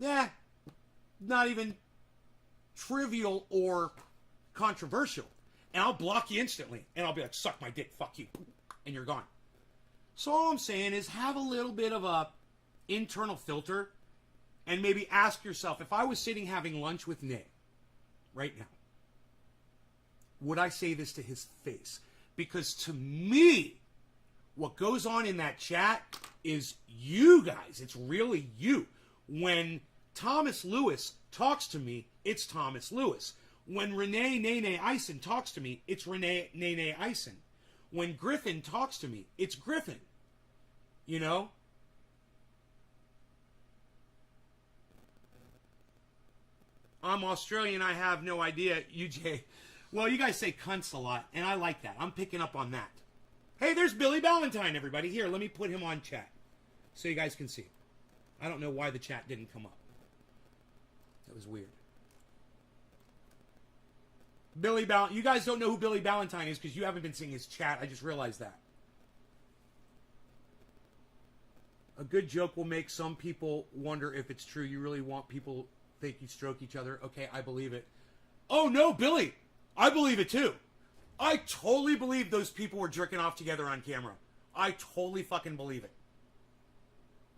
not even trivial or controversial, and I'll block you instantly, and I'll be like, suck my dick, fuck you, and you're gone. So all I'm saying is have a little bit of a internal filter and maybe ask yourself, if I was sitting having lunch with Nay right now, would I say this to his face? Because to me, what goes on in that chat is you guys. It's really you. When Thomas Lewis talks to me, it's Thomas Lewis. When Renee Nene Eisen talks to me, it's Renee Nene Eisen. When Griffin talks to me, it's Griffin. You know? I'm Australian, I have no idea, UJ. Well, you guys say cunts a lot, and I like that. I'm picking up on that. Hey, there's Billy Ballantyne, everybody. Here, let me put him on chat so you guys can see. I don't know why the chat didn't come up. That was weird. Billy Ballantyne. You guys don't know who Billy Ballantyne is because you haven't been seeing his chat. I just realized that. A good joke will make some people wonder if it's true. You really want people think you stroke each other. Okay, I believe it. Oh, no, Billy. I believe it, too. I totally believe those people were jerking off together on camera. I totally fucking believe it.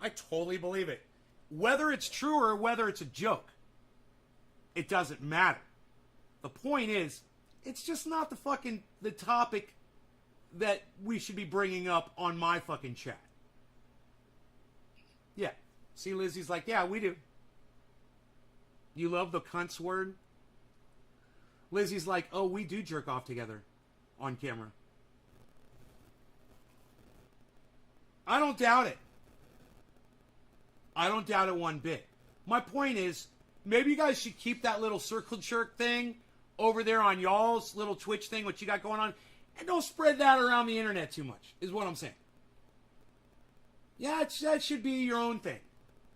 I totally believe it. Whether it's true or whether it's a joke, it doesn't matter. The point is, it's just not the topic that we should be bringing up on my fucking chat. Yeah. See, Lizzie's like, yeah, we do. You love the cunts word? Lizzie's like, oh, we do jerk off together on camera. I don't doubt it. I don't doubt it one bit. My point is, maybe you guys should keep that little circle jerk thing over there on y'all's little Twitch thing, what you got going on, and don't spread that around the internet too much, is what I'm saying. Yeah, that should be your own thing.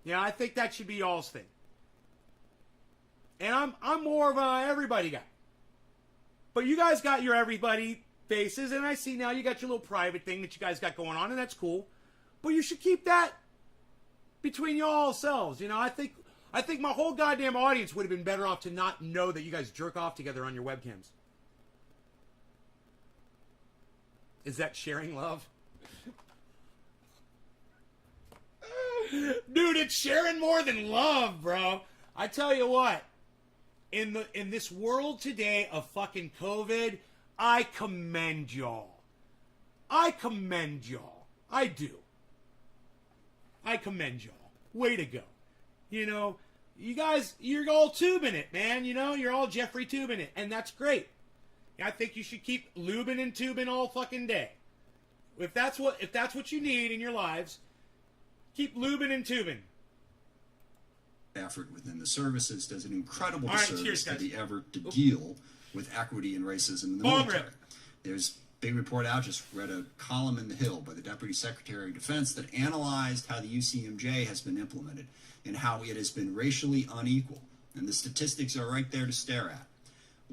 Yeah, I think that should be y'all's thing. And I'm more of a everybody guy. But you guys got your everybody faces, and I see now you got your little private thing that you guys got going on, and that's cool. But you should keep that between y'all selves. You know, I think my whole goddamn audience would have been better off to not know that you guys jerk off together on your webcams. Is that sharing love? Dude, it's sharing more than love, bro. I tell you what. In this world today of fucking COVID, I commend y'all. I commend y'all. I do. I commend y'all. Way to go. You know, you guys, you're all tubing it, man. You know, you're all Jeffrey tubing it, and that's great. I think you should keep lubing and tubing all fucking day. If that's what you need in your lives, keep lubing and tubing. Effort within the services does an incredible All right, service cheers, to guys. the effort to deal with equity and racism in the Bong military. rip. There's a big report out, just read a column in The Hill by the Deputy Secretary of Defense that analyzed how the UCMJ has been implemented and how it has been racially unequal. And the statistics are right there to stare at.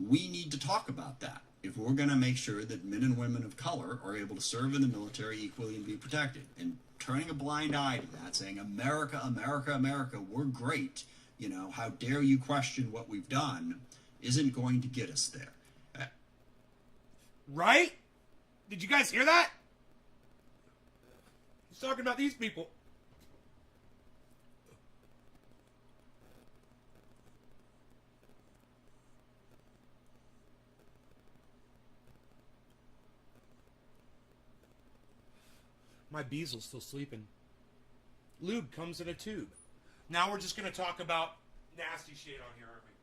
We need to talk about that if we're going to make sure that men and women of color are able to serve in the military equally and be protected. And turning a blind eye to that, saying, America, America, America, we're great, you know, how dare you question what we've done, isn't going to get us there. Right? Did you guys hear that? He's talking about these people. My Beasel's still sleeping. Lube comes in a tube. Now we're just going to talk about nasty shit on here, aren't we?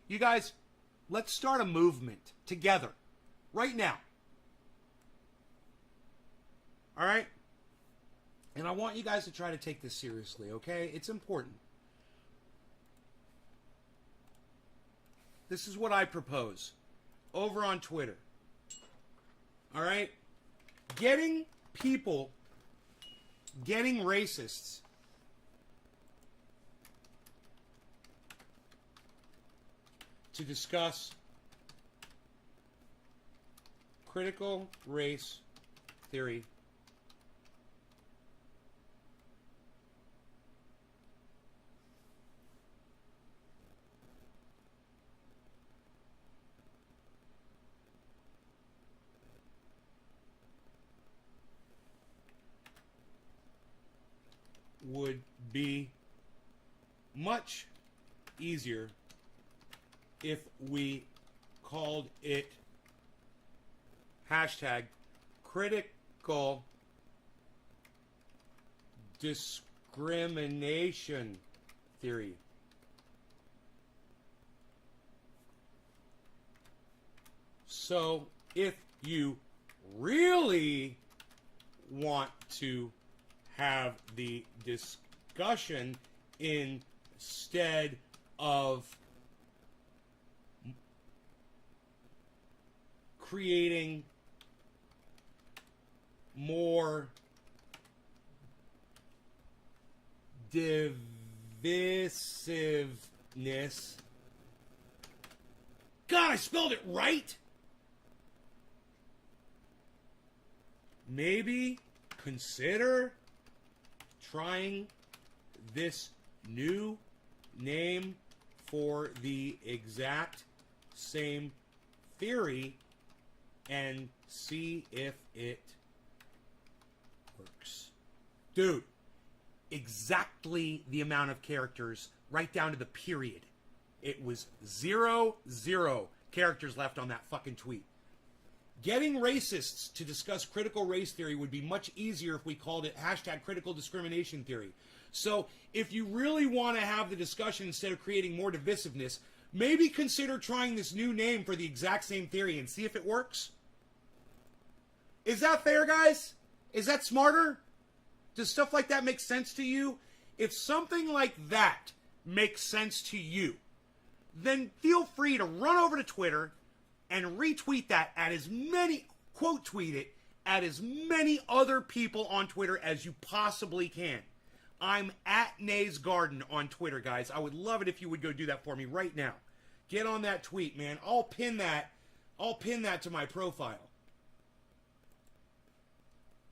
You guys, let's start a movement together. Right now. All right? And I want you guys to try to take this seriously, okay? It's important. This is what I propose over on Twitter. All right? Getting racists to discuss critical race theory would be much easier if we called it hashtag critical discrimination theory. So if you really want to have the discussion instead of creating more divisiveness. God, I spelled it right. Maybe consider trying this new name for the exact same theory and see if it works. Dude, exactly the amount of characters, right down to the period. It was 0 characters left on that fucking tweet. Getting racists to discuss critical race theory would be much easier if we called it #critical discrimination theory. So if you really want to have the discussion instead of creating more divisiveness, maybe consider trying this new name for the exact same theory and see if it works. Is that fair, guys? Is that smarter? Does stuff like that make sense to you? If something like that makes sense to you, then feel free to run over to Twitter and retweet that at as many, quote tweet it, at as many other people on Twitter as you possibly can. I'm at Nay's Garden on Twitter, guys. I would love it if you would go do that for me right now. Get on that tweet, man. I'll pin that to my profile.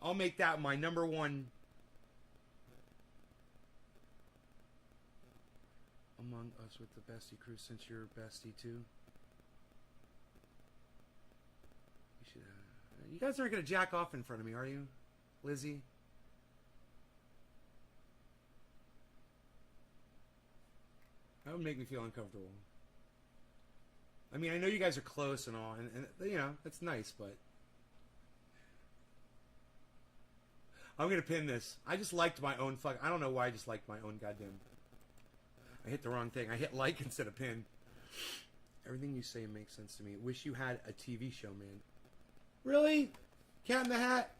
I'll make that my number one among us with the bestie crew, since you're bestie too. You guys aren't going to jack off in front of me, are you? Lizzie? That would make me feel uncomfortable. I mean, I know you guys are close and all, and you know, that's nice, but I'm going to pin this. I just liked my own I don't know why I just liked my own goddamn. I hit the wrong thing. I hit like instead of pin. Everything you say makes sense to me. Wish you had a TV show, man. Really? Cat in the Hat?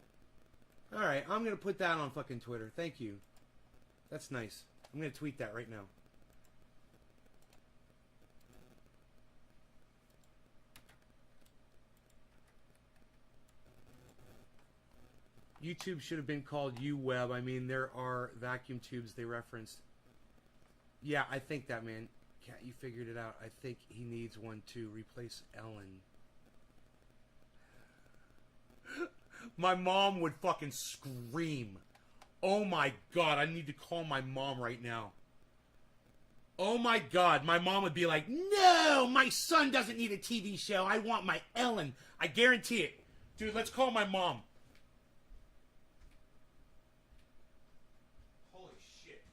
Alright, I'm going to put that on fucking Twitter. Thank you. That's nice. I'm going to tweet that right now. YouTube should have been called UWeb. I mean, there are vacuum tubes they referenced. Yeah, I think that, man. Cat, you figured it out. I think he needs one to replace Ellen. My mom would fucking scream. Oh my god, I need to call my mom right now. Oh my god, my mom would be like, no, my son doesn't need a TV show. I want my Ellen. I guarantee it. Dude, let's call my mom. Holy shit.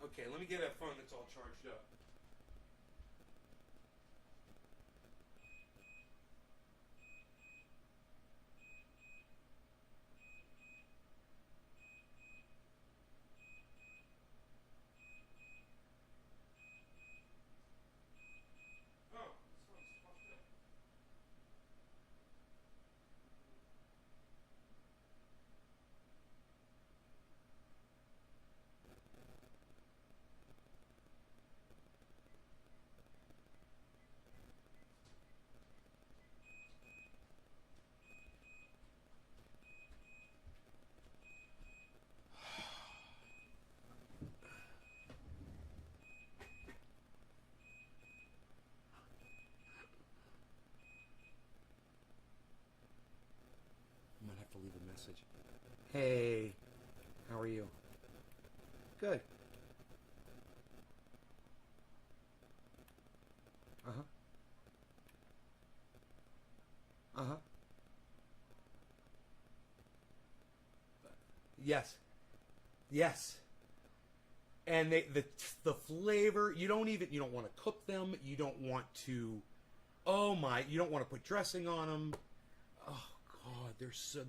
Okay, let me get a phone that's all charged up. Leave a message. Hey, how are you? Good. Uh-huh. Uh-huh. Yes. Yes. And the flavor, you don't want to cook them, you don't want to, you don't want to put dressing on them. Oh God,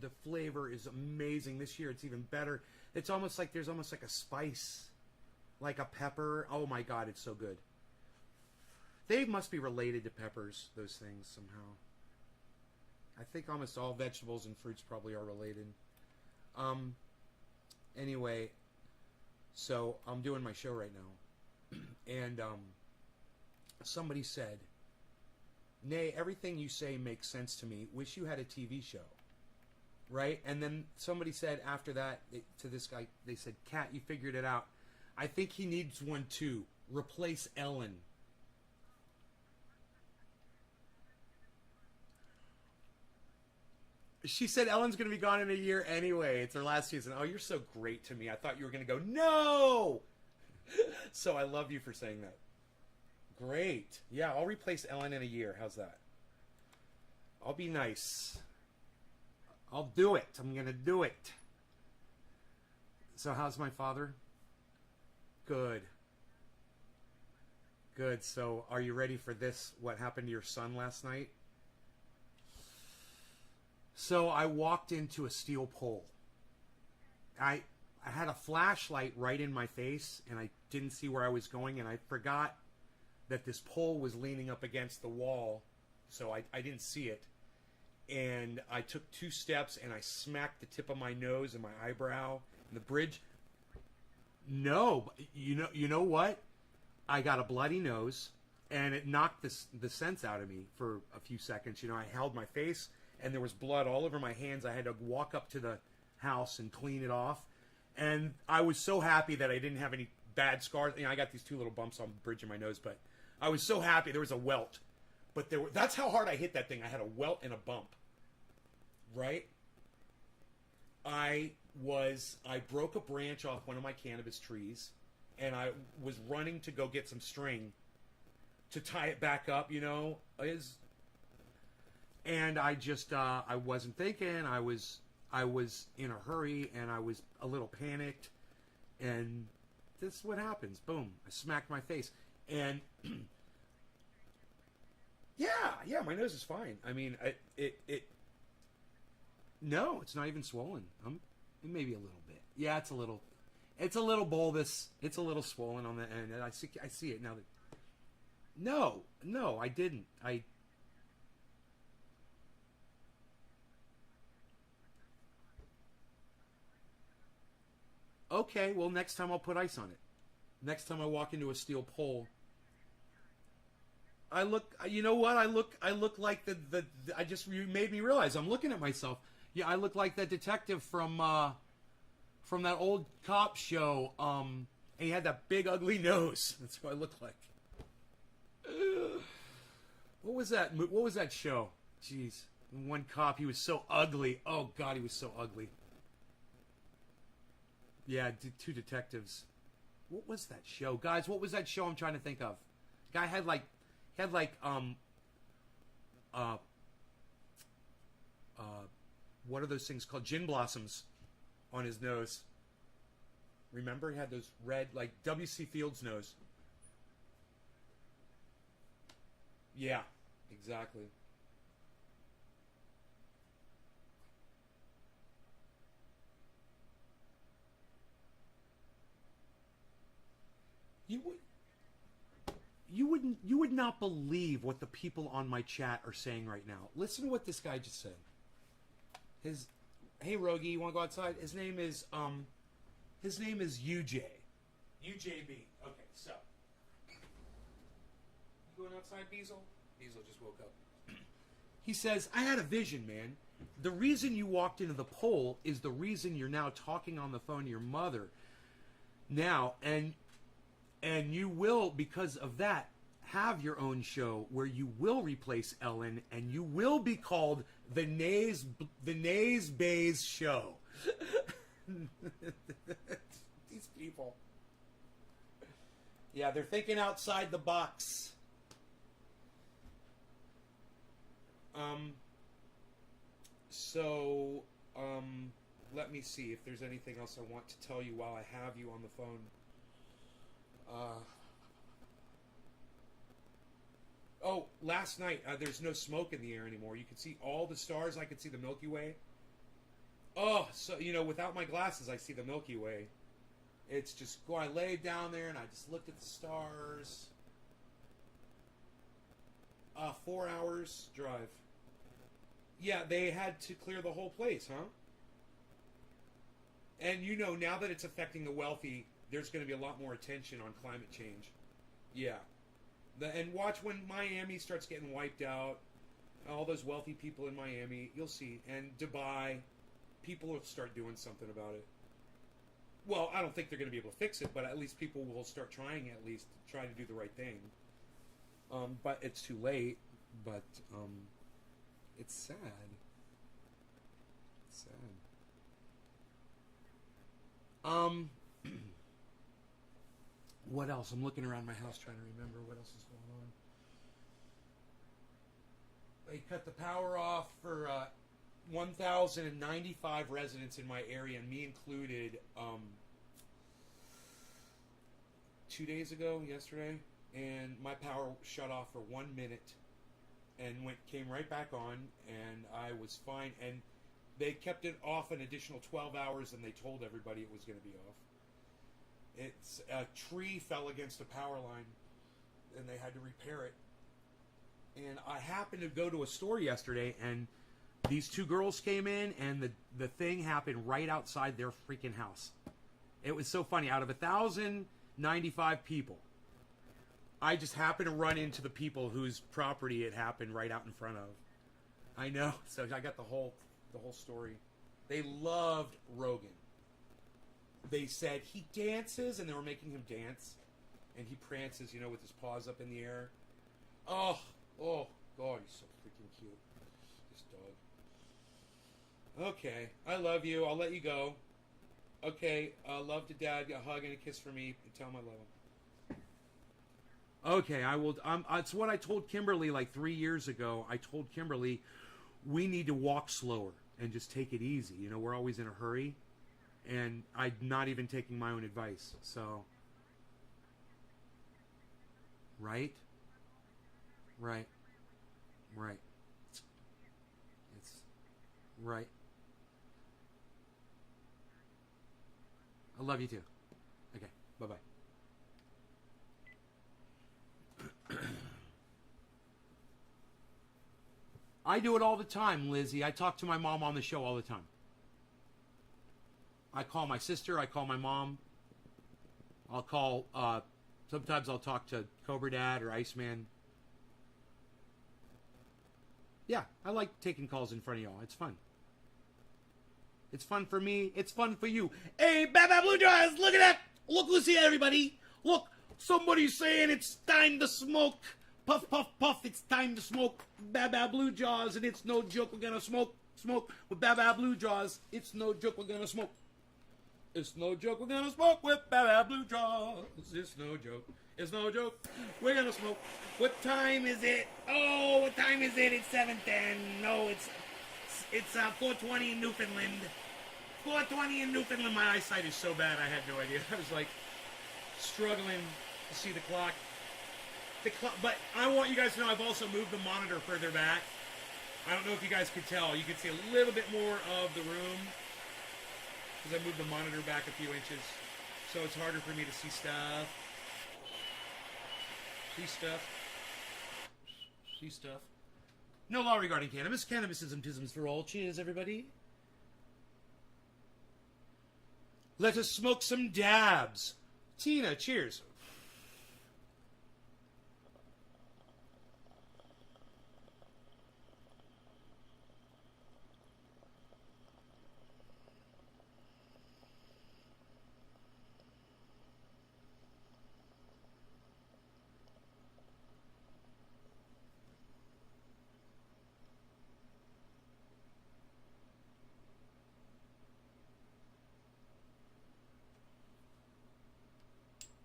the flavor is amazing. This year it's even better. It's almost like there's almost like a spice, like a pepper. Oh my God, it's so good. They must be related to peppers, those things, somehow. I think almost all vegetables and fruits probably are related. Anyway, so I'm doing my show right now. And somebody said, Nay, everything you say makes sense to me. Wish you had a TV show. Right? And then somebody said after that to this guy, they said, Cat, you figured it out. I think he needs one too. Replace Ellen. She said Ellen's going to be gone in a year anyway. It's her last season. Oh, you're so great to me. I thought you were going to go, no! So I love you for saying that. Great. Yeah, I'll replace Ellen in a year. How's that? I'll be nice. I'll do it. I'm going to do it. So how's my father? Good. Good. So, are you ready for this? What happened to your son last night? So, I walked into a steel pole. I had a flashlight right in my face, and I didn't see where I was going, and I forgot that this pole was leaning up against the wall, so I didn't see it. And I took 2 steps, and I smacked the tip of my nose and my eyebrow and the bridge. No, you know what? I got a bloody nose, and it knocked the sense out of me for a few seconds. I held my face, and there was blood all over my hands. I had to walk up to the house and clean it off. And I was so happy that I didn't have any bad scars. I got these 2 little bumps on the bridge of my nose, but I was so happy. There was a welt. But that's how hard I hit that thing. I had a welt and a bump. Right? I broke a branch off one of my cannabis trees, and I was running to go get some string to tie it back up, and I just I wasn't thinking. I was in a hurry, and I was a little panicked, and this is what happens. Boom! I smacked my face, and yeah, my nose is fine. I mean, no, it's not even swollen. Maybe a little bit. Yeah, it's a little bulbous. It's a little swollen on the end. And I see it now. No, I didn't. Okay, well, next time I'll put ice on it. Next time I walk into a steel pole, I look. You know what? I look like you made me realize I'm looking at myself. Yeah, I look like that detective from that old cop show. And he had that big ugly nose. That's what I look like. What was that? What was that show? Jeez, one cop. He was so ugly. Oh God, he was so ugly. Yeah, 2 detectives. What was that show, guys? What was that show? I'm trying to think of. Guy had like what are those things called? Gin blossoms on his nose. Remember, he had those red, like W.C. Fields' nose. Yeah, exactly. You would not believe what the people on my chat are saying right now. Listen to what this guy just said. Hey Rogie, you want to go outside? His name is UJ. UJB. Okay, so you going outside, Beazle? Beazle just woke up. He says, I had a vision, man. The reason you walked into the poll is the reason you're now talking on the phone to your mother now, and you will, because of that, have your own show where you will replace Ellen, and you will be called the Nays Bays Show. These people. Yeah, they're thinking outside the box. Let me see if there's anything else I want to tell you while I have you on the phone. Last night, there's no smoke in the air anymore. You could see all the stars. I could see the Milky Way. Oh, so, without my glasses, I see the Milky Way. It's just, I laid down there and I just looked at the stars. 4 hours drive. Yeah, they had to clear the whole place, huh? And now that it's affecting the wealthy, there's going to be a lot more attention on climate change. Yeah. And watch when Miami starts getting wiped out. All those wealthy people in Miami, you'll see. And Dubai, people will start doing something about it. Well, I don't think they're going to be able to fix it, but at least people will start trying at least to try to do the right thing. But it's too late. But it's sad. It's sad. What else? I'm looking around my house trying to remember what else is going on. They cut the power off for 1,095 residents in my area, and me included, 2 days ago, yesterday. and my power shut off for 1 minute, and came right back on, and I was fine. And they kept it off an additional 12 hours, and they told everybody it was going to be off. It's a tree fell against a power line, and they had to repair it. And I happened to go to a store yesterday, and these two girls came in, and the thing happened right outside their freaking house. It was so funny. Out of 1,095 people, I just happened to run into the people whose property it happened right out in front of. I know. So I got the whole story. They loved Rogan. They said he dances, and they were making him dance, and he prances, with his paws up in the air. Oh, God, he's so freaking cute. This dog. Okay, I love you. I'll let you go. Okay, love to Dad. A hug and a kiss for me. Tell him I love him. Okay, I will. It's what I told Kimberly like 3 years ago. I told Kimberly we need to walk slower and just take it easy. We're always in a hurry, and I'm not even taking my own advice. So, right. It's right. I love you too. Okay, bye-bye. I do it all the time, Lizzie. I talk to my mom on the show all the time. I call my sister. I call my mom. I'll call, sometimes I'll talk to Cobra Dad or Iceman. Yeah, I like taking calls in front of y'all. It's fun. It's fun for me. It's fun for you. Hey, Baba Blue Jaws, look at that. Look who's here, everybody. Look, somebody's saying it's time to smoke. Puff, puff, puff, it's time to smoke. Baba Blue Jaws, and it's no joke. We're going to smoke with Baba Blue Jaws. It's no joke. We're going to smoke. It's no joke. We're going to smoke with Baba Blue Jaws. It's no joke. It's no joke. We're going to smoke. What time is it? Oh, what time is it? It's 7:10. No, it's 4:20 in Newfoundland. 4:20 in Newfoundland. My eyesight is so bad, I had no idea. I was like struggling to see the clock. But I want you guys to know I've also moved the monitor further back. I don't know if you guys could tell. You could see a little bit more of the room because I moved the monitor back a few inches. So it's harder for me to see stuff. See stuff. No law regarding cannabis. Cannabisism for all. Cheers, everybody. Let us smoke some dabs. Tina, cheers.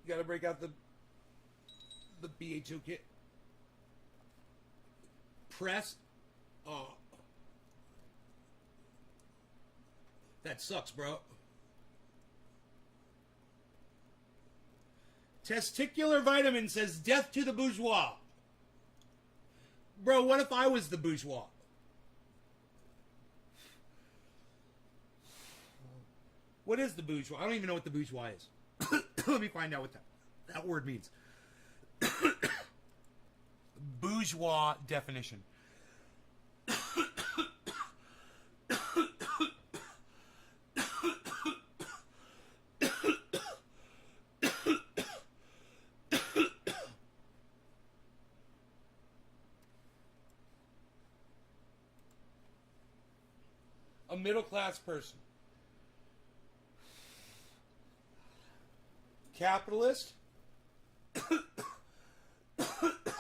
You gotta break out the BHO kit. Press. Oh. That sucks, bro. Testicular vitamin says death to the bourgeois. Bro, what if I was the bourgeois? What is the bourgeois? I don't even know what the bourgeois is. Let me find out what that word means. Bourgeois definition. A middle-class person. Capitalist?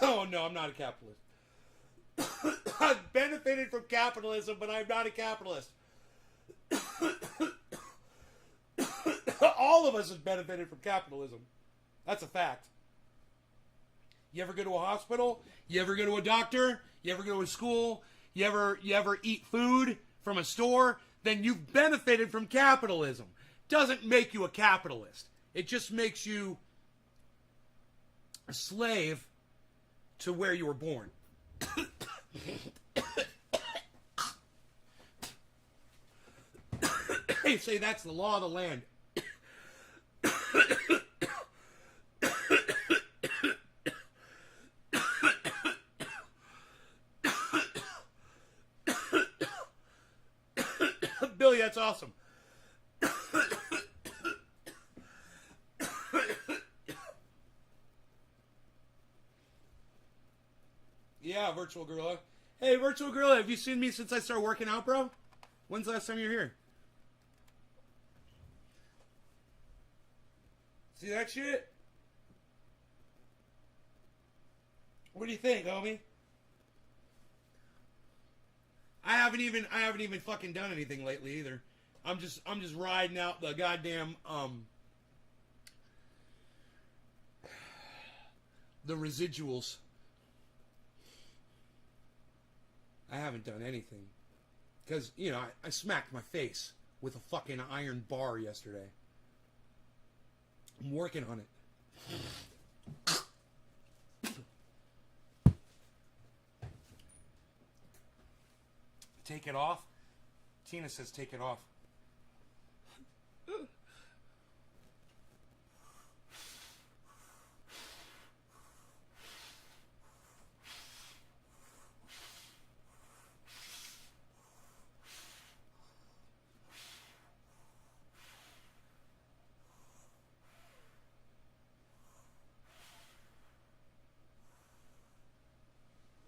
Oh no, I'm not a capitalist. I've benefited from capitalism, but I'm not a capitalist. All of us have benefited from capitalism. That's a fact. You ever go to a hospital? You ever go to a doctor? You ever go to a school? You ever eat food from a store? Then you've benefited from capitalism. Doesn't make you a capitalist. It just makes you a slave to where you were born. They say that's the law of the land. Billy, that's awesome. Yeah, Virtual Gorilla. Hey, Virtual Gorilla, have you seen me since I started working out, bro? When's the last time you were here? See that shit? What do you think, homie? I haven't even fucking done anything lately either. I'm just riding out the goddamn the residuals. I haven't done anything. Because, you know, I smacked my face with a fucking iron bar yesterday. I'm working on it. Take it off? Tina says take it off.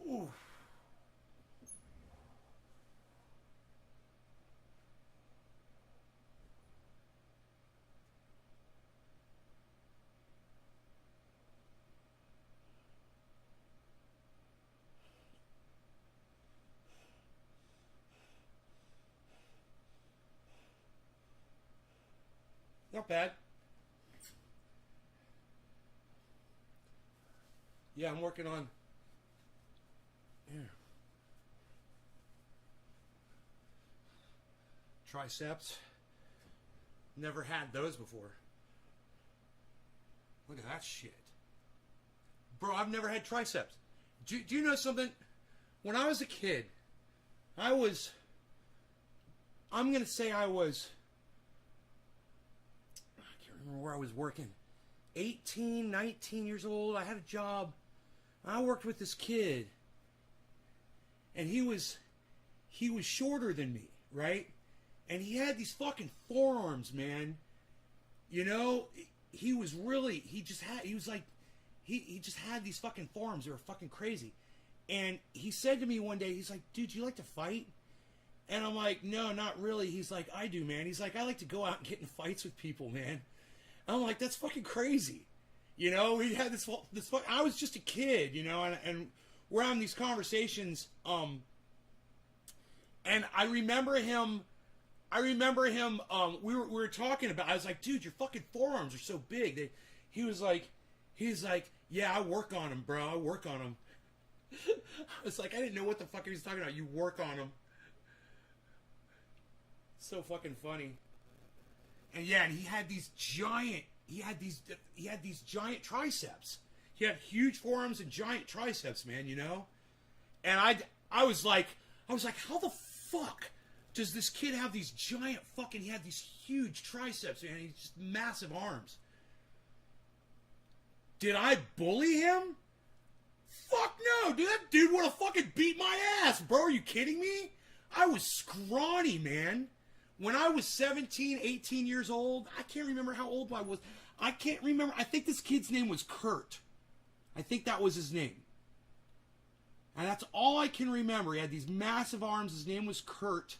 Ooh. Not bad. Yeah, I'm working on... Here. Triceps. Never had those before. Look at that shit. Bro, I've never had triceps. Do you know something? When I was a kid, I'm going to say I was... I can't remember where I was working. 18, 19 years old. I had a job. I worked with this kid. And he was shorter than me, right? And he had these fucking forearms, man. You know, he just had these fucking forearms. They were fucking crazy. And he said to me one day, he's like, dude, you like to fight? And I'm like, no, not really. He's like, I do, man. He's like, I like to go out and get in fights with people, man. I'm like, that's fucking crazy. You know, we had this I was just a kid, you know, and we're having these conversations, and I remember him, we were talking about, I was like, dude, your fucking forearms are so big. He's like, yeah, I work on them, bro. I work on them. I was like, I didn't know what the fuck he was talking about. You work on them. So fucking funny. And yeah, and he had these giant triceps. He had huge forearms and giant triceps, man, you know? And I was like, how the fuck does this kid have these giant fucking, he had these huge triceps, man, he's just massive arms. Did I bully him? Fuck no, dude, that dude would have fucking beat my ass, bro, are you kidding me? I was scrawny, man. When I was 17, 18 years old, I can't remember how old I was. I can't remember. I think this kid's name was Kurt. I think that was his name. And that's all I can remember. He had these massive arms. His name was Kurt.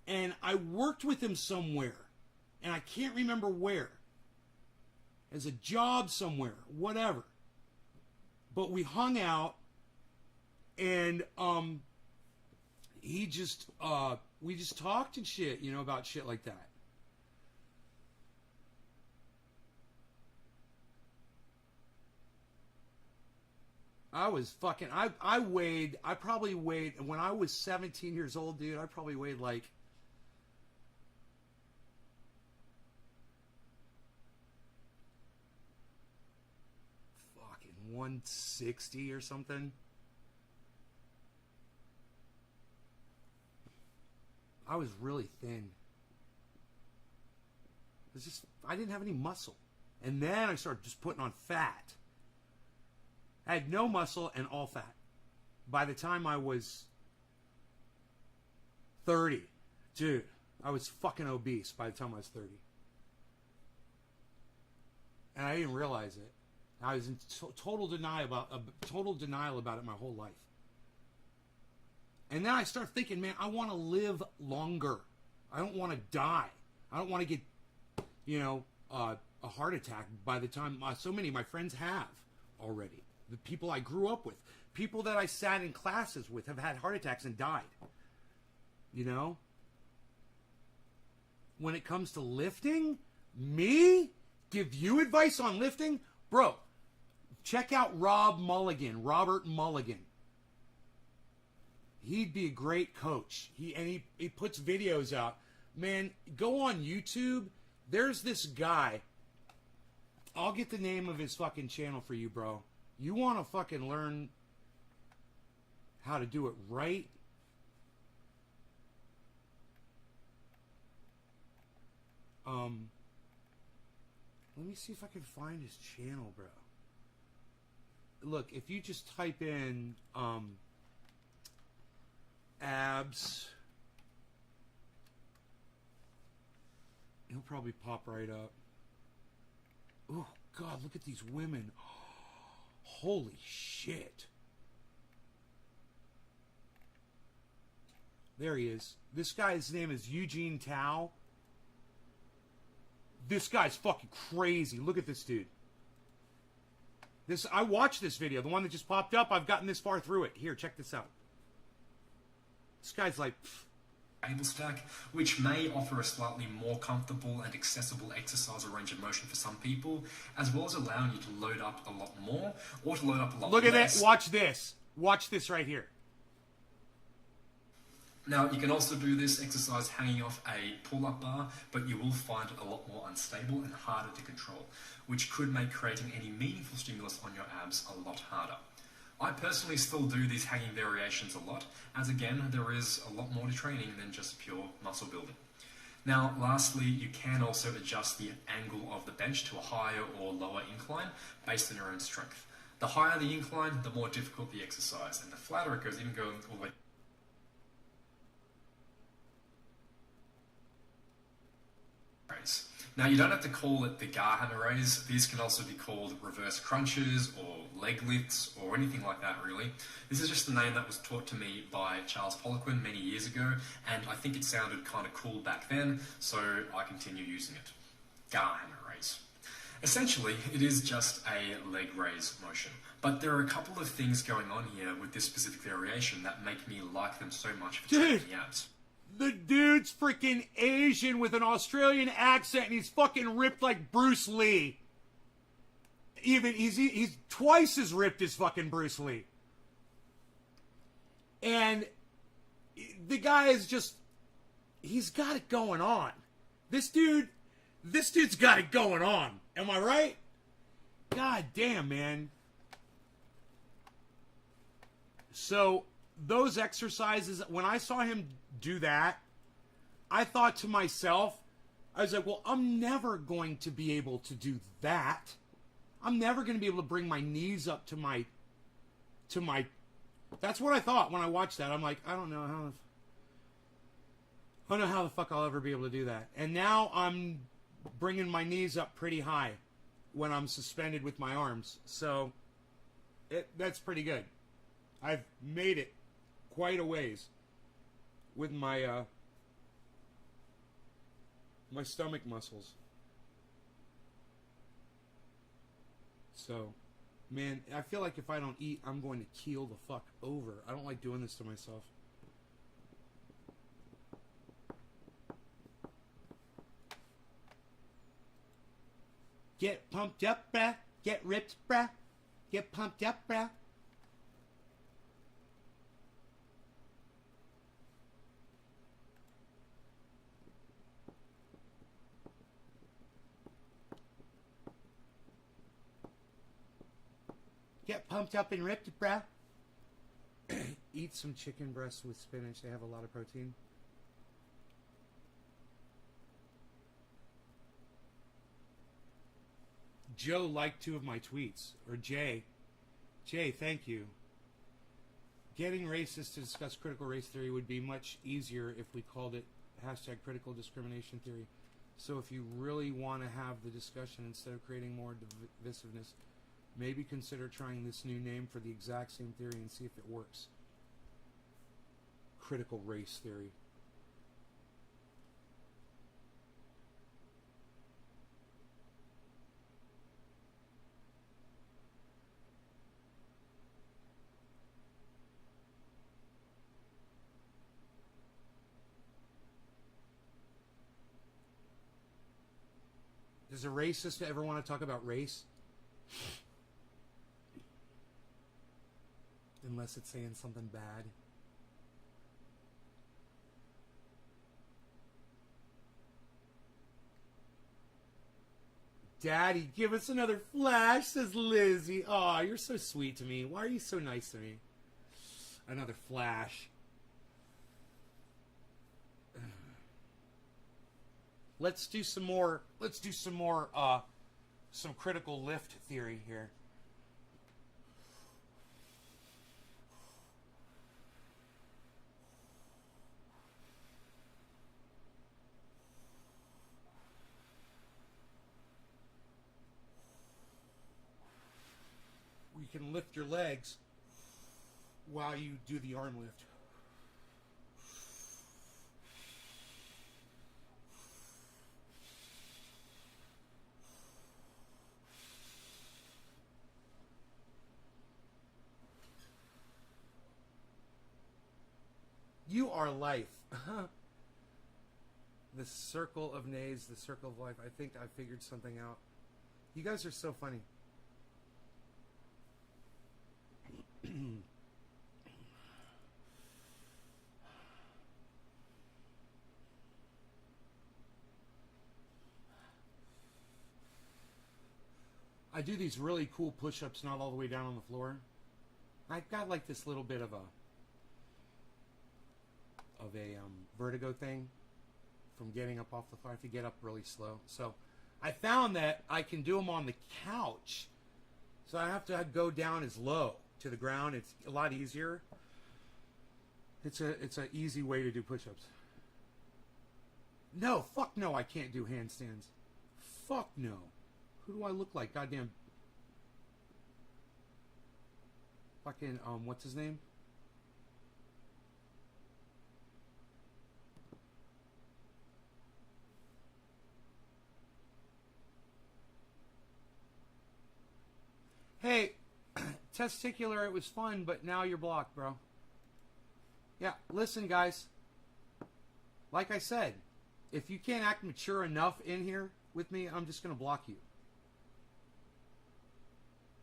And I worked with him somewhere. And I can't remember where. As a job somewhere. Whatever. But we hung out. And he just... we just talked and shit, you know, about shit like that. I was fucking, I probably weighed, when I was 17 years old, dude, I probably weighed like, fuck, 160 or something. I was really thin. I didn't have any muscle. And then I started just putting on fat. I had no muscle and all fat. By the time I was 30, dude, I was fucking obese by the time I was 30. And I didn't realize it. I was in total denial about it my whole life. And then I started thinking, man, I want to live longer. I don't want to die. I don't want to get, a heart attack by the time so many of my friends have already. The people I grew up with, people that I sat in classes with have had heart attacks and died. When it comes to lifting, me give you advice on lifting, bro. Check out Robert Mulligan. He'd be a great coach. He puts videos out. Man, go on YouTube. There's this guy. I'll get the name of his fucking channel for you, bro. You want to fucking learn how to do it right? Let me see if I can find his channel, bro. Look, if you just type in abs, he'll probably pop right up. Oh God, look at these women. Holy shit. There he is. This guy's name is Eugene Tao. This guy's fucking crazy. Look at this dude. I watched this video, the one that just popped up. I've gotten this far through it. Here, check this out. This guy's like, cable stack, which may offer a slightly more comfortable and accessible exercise or range of motion for some people, as well as allowing you to load up a lot more or to load up a lot look at less. that. Watch this. Watch this right here. Now, you can also do this exercise hanging off a pull-up bar, but you will find it a lot more unstable and harder to control, which could make creating any meaningful stimulus on your abs a lot harder. I personally still do these hanging variations a lot, as again, there is a lot more to training than just pure muscle building. Now, lastly, you can also adjust the angle of the bench to a higher or lower incline based on your own strength. The higher the incline, the more difficult the exercise, and the flatter it goes, even going all the way. Now, you don't have to call it the Gar hammer raise. These can also be called reverse crunches or leg lifts or anything like that, really. This is just the name that was taught to me by Charles Poliquin many years ago, and I think it sounded kind of cool back then, so I continue using it. Gar hammer raise. Essentially, it is just a leg raise motion. But there are a couple of things going on here with this specific variation that make me like them so much for training the abs. The dude's freaking Asian with an Australian accent, and he's fucking ripped like Bruce Lee. Even he's twice as ripped as fucking Bruce Lee. And the guy is just, he's got it going on. This dude's got it going on. Am I right? God damn, man. So those exercises, when I saw him do that, I thought to myself, I was like, well, I'm never going to be able to do that. I'm never going to be able to bring my knees up to my, that's what I thought when I watched that. I'm like, I don't know how the fuck I'll ever be able to do that. And now I'm bringing my knees up pretty high when I'm suspended with my arms. So that's pretty good. I've made it quite a ways with my my stomach muscles. So, man, I feel like if I don't eat, I'm going to keel the fuck over. I don't like doing this to myself. Get pumped up, bruh. Get ripped, bruh. Get pumped up, bruh. Get pumped up and ripped, bruh. Eat some chicken breasts with spinach. They have a lot of protein. Joe liked 2 of my tweets. Or Jay. Jay, thank you. Getting racists to discuss critical race theory would be much easier if we called it hashtag critical discrimination theory. So if you really want to have the discussion instead of creating more divisiveness, maybe consider trying this new name for the exact same theory and see if it works. Critical race theory. Does a racist ever want to talk about race? Unless it's saying something bad. Daddy, give us another flash, says Lizzie. Aw, you're so sweet to me. Why are you so nice to me? Another flash. Let's do some more. Some critical lift theory here. You can lift your legs while you do the arm lift. You are life. The circle of nays, the circle of life. I think I figured something out. You guys are so funny. I do these really cool push-ups not all the way down on the floor. I've got like this little bit of a vertigo thing from getting up off the floor. I have to get up really slow. So I found that I can do them on the couch. So I have to go down as low to the ground. It's a lot easier. It's an easy way to do push-ups. No, fuck no, I can't do handstands. Fuck no. Who do I look like? Goddamn. Fucking, what's his name? Hey, testicular, it was fun, but now you're blocked, bro. Yeah, listen, guys. Like I said, if you can't act mature enough in here with me, I'm just going to block you.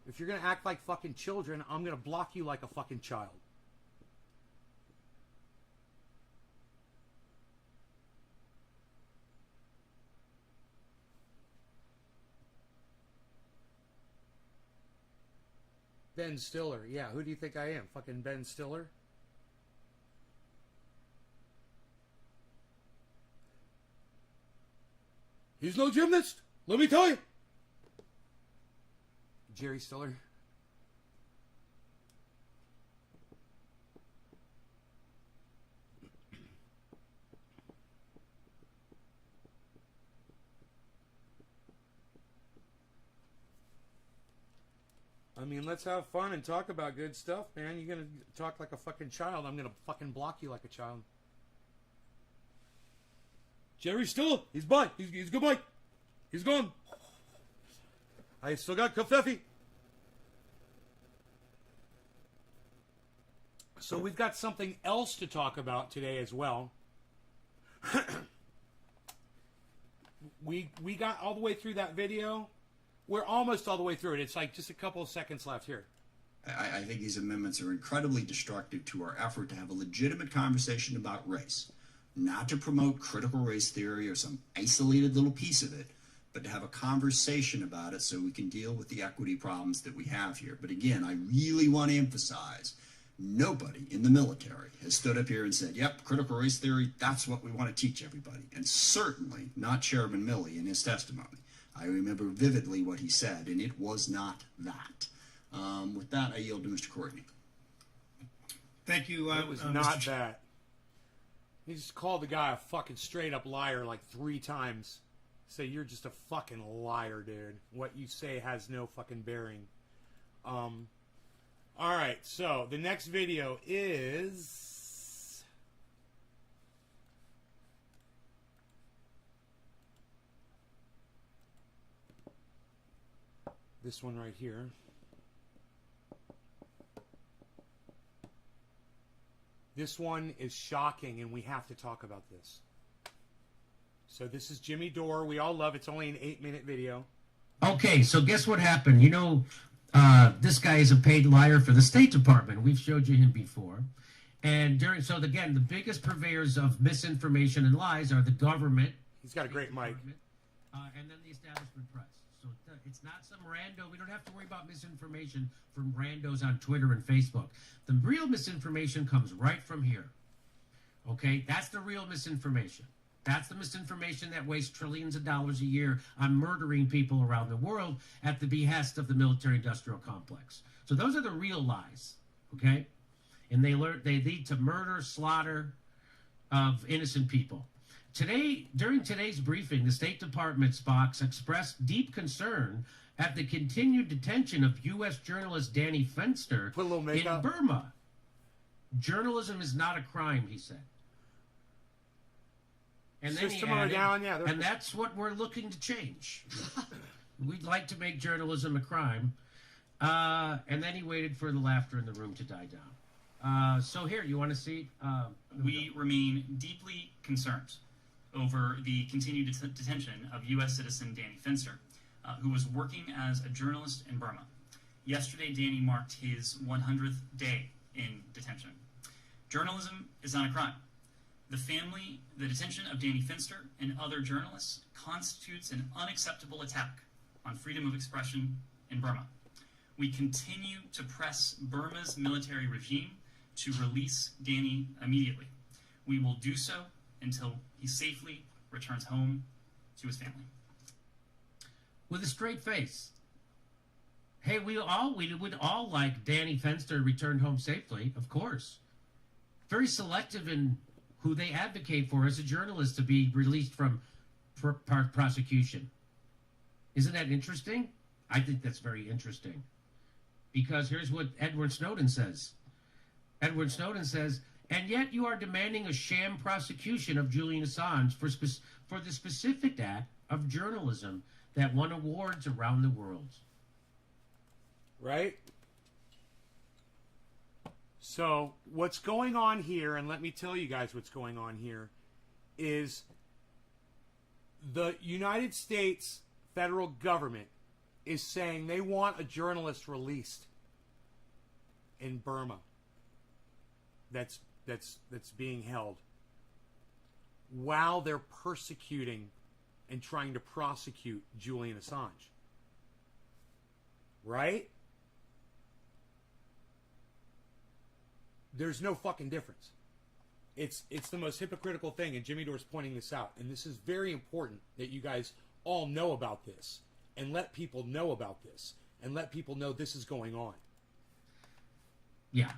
If you're going to act like fucking children, I'm going to block you like a fucking child. Ben Stiller. Yeah, who do you think I am? Fucking Ben Stiller? He's no gymnast, let me tell you. Jerry Stiller. I mean, let's have fun and talk about good stuff, man. You're gonna talk like a fucking child. I'm gonna fucking block you like a child. Jerry Stiller, he's bye. He's goodbye. He's gone. I still got Kafefi. So we've got something else to talk about today as well. we got all the way through that video. We're almost all the way through it. It's like just a couple of seconds left here. I think these amendments are incredibly destructive to our effort to have a legitimate conversation about race. Not to promote critical race theory or some isolated little piece of it, but to have a conversation about it so we can deal with the equity problems that we have here. But again, I really want to emphasize, nobody in the military has stood up here and said, yep, critical race theory, that's what we want to teach everybody. And certainly not Chairman Milley in his testimony. I remember vividly what he said, and it was not that. With that, I yield to Mr. Courtney. Thank you. It was not that. He just called the guy a fucking straight up liar like 3 times. Say, you're just a fucking liar, dude. What you say has no fucking bearing. Alright, so the next video is... this one right here. This one is shocking, and we have to talk about this. So this is Jimmy Dore. We all love it. It's only an 8-minute video. Okay, so guess what happened? You know, this guy is a paid liar for the State Department. We've showed you him before. And so again, the biggest purveyors of misinformation and lies are the government. He's got a great mic. And then the establishment press. So it's not some rando. We don't have to worry about misinformation from randos on Twitter and Facebook. The real misinformation comes right from here. Okay? That's the real misinformation. That's the misinformation that wastes trillions of dollars a year on murdering people around the world at the behest of the military-industrial complex. So those are the real lies, okay? And they lead to murder, slaughter of innocent people. Today, during today's briefing, the State Department's box expressed deep concern at the continued detention of U.S. journalist Danny Fenster Put a little in makeup. Burma. Journalism is not a crime, he said. And then System he added, down, yeah. and that's what we're looking to change. We'd like to make journalism a crime. And then he waited for the laughter in the room to die down. So here, you want to see? We remain deeply concerned over the continued detention of U.S. citizen Danny Fenster, who was working as a journalist in Burma. Yesterday, Danny marked his 100th day in detention. Journalism is not a crime. The detention of Danny Fenster and other journalists constitutes an unacceptable attack on freedom of expression in Burma. We continue to press Burma's military regime to release Danny immediately. We will do so until he safely returns home to his family. With a straight face. Hey, we would all like Danny Fenster returned home safely, of course. Very selective in who they advocate for as a journalist to be released from prosecution. Isn't that interesting? I think that's very interesting. Because here's what Edward Snowden says. Edward Snowden says, and yet you are demanding a sham prosecution of Julian Assange for the specific act of journalism that won awards around the world. Right? So what's going on here, and let me tell you guys what's going on here, is the United States federal government is saying they want a journalist released in Burma that's being held while they're persecuting and trying to prosecute Julian Assange. Right? There's no fucking difference. It's the most hypocritical thing, and Jimmy Dore's pointing this out. And this is very important that you guys all know about this and let people know about this and let people know this is going on. Yeah.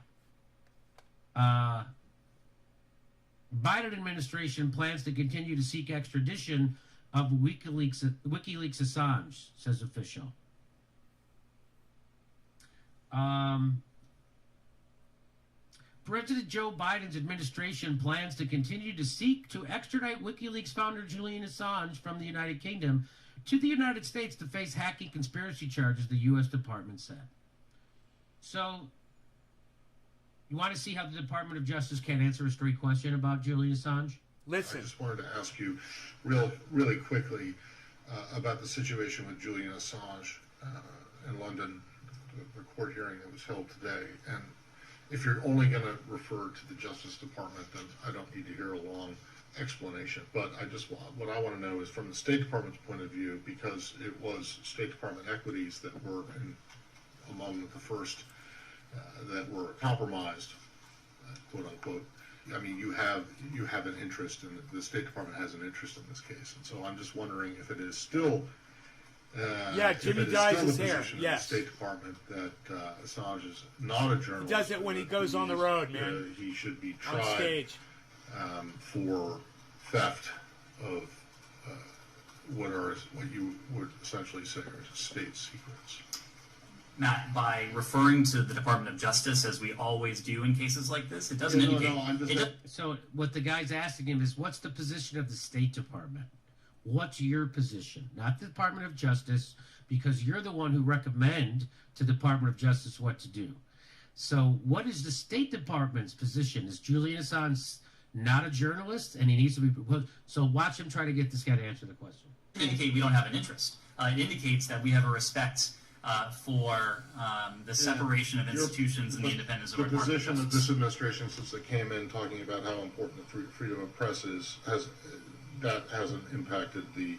Biden administration plans to continue to seek extradition of WikiLeaks Assange, says official. President Joe Biden's administration plans to continue to seek to extradite WikiLeaks founder Julian Assange from the United Kingdom to the United States to face hacking conspiracy charges, the U.S. Department said. So, you want to see how the Department of Justice can't answer a straight question about Julian Assange? Listen. I just wanted to ask you really quickly about the situation with Julian Assange in London, the court hearing that was held today. And if you're only going to refer to the Justice Department, then I don't need to hear a long explanation, but what I want to know is from the State Department's point of view, because it was State Department equities that were among the first that were compromised, quote unquote. I mean, you have an interest in the State Department has an interest in this case, and so I'm just wondering if it is still. Jimmy dyes his hair. Yes. Yes. The State Department that Assange is not a journalist. He does it when he goes on the road, man. He should be On tried stage. for theft of what you would essentially say are state secrets. Matt, by referring to the Department of Justice, as we always do in cases like this, it doesn't indicate. I'm just. So what the guy's asking him is, what's the position of the State Department? What's your position? Not the Department of Justice, because you're the one who recommend to the Department of Justice what to do. So what is the State Department's position? Is Julian Assange not a journalist and he needs to be proposed? So watch him try to get this guy to answer the question. Indicate we don't have an interest. It indicates that we have a respect for the separation of institutions and the independence of our The Department position of of Justice. this administration, since they came in talking about how important the freedom of press is, that hasn't impacted the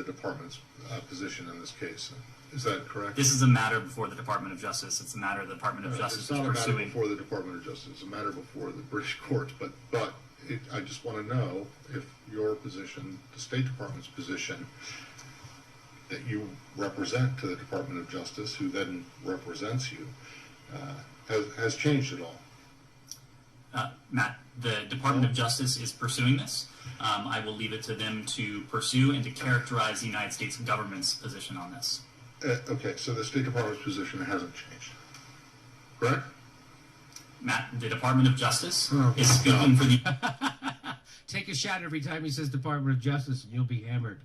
department's position in this case. Is that correct? This is a matter before the Department of Justice. It's a matter the Department of Justice It's is not a matter pursuing. before the Department of Justice. It's a matter before the British courts. But I just want to know if your position, the State Department's position, that you represent to the Department of Justice, who then represents you, has changed at all. Matt, the Department of Justice is pursuing this. I will leave it to them to pursue and to characterize the United States government's position on this. Okay, so the State Department's position hasn't changed, correct? Matt, the Department of Justice Oh, is speaking for the. Take a shot every time he says Department of Justice and you'll be hammered.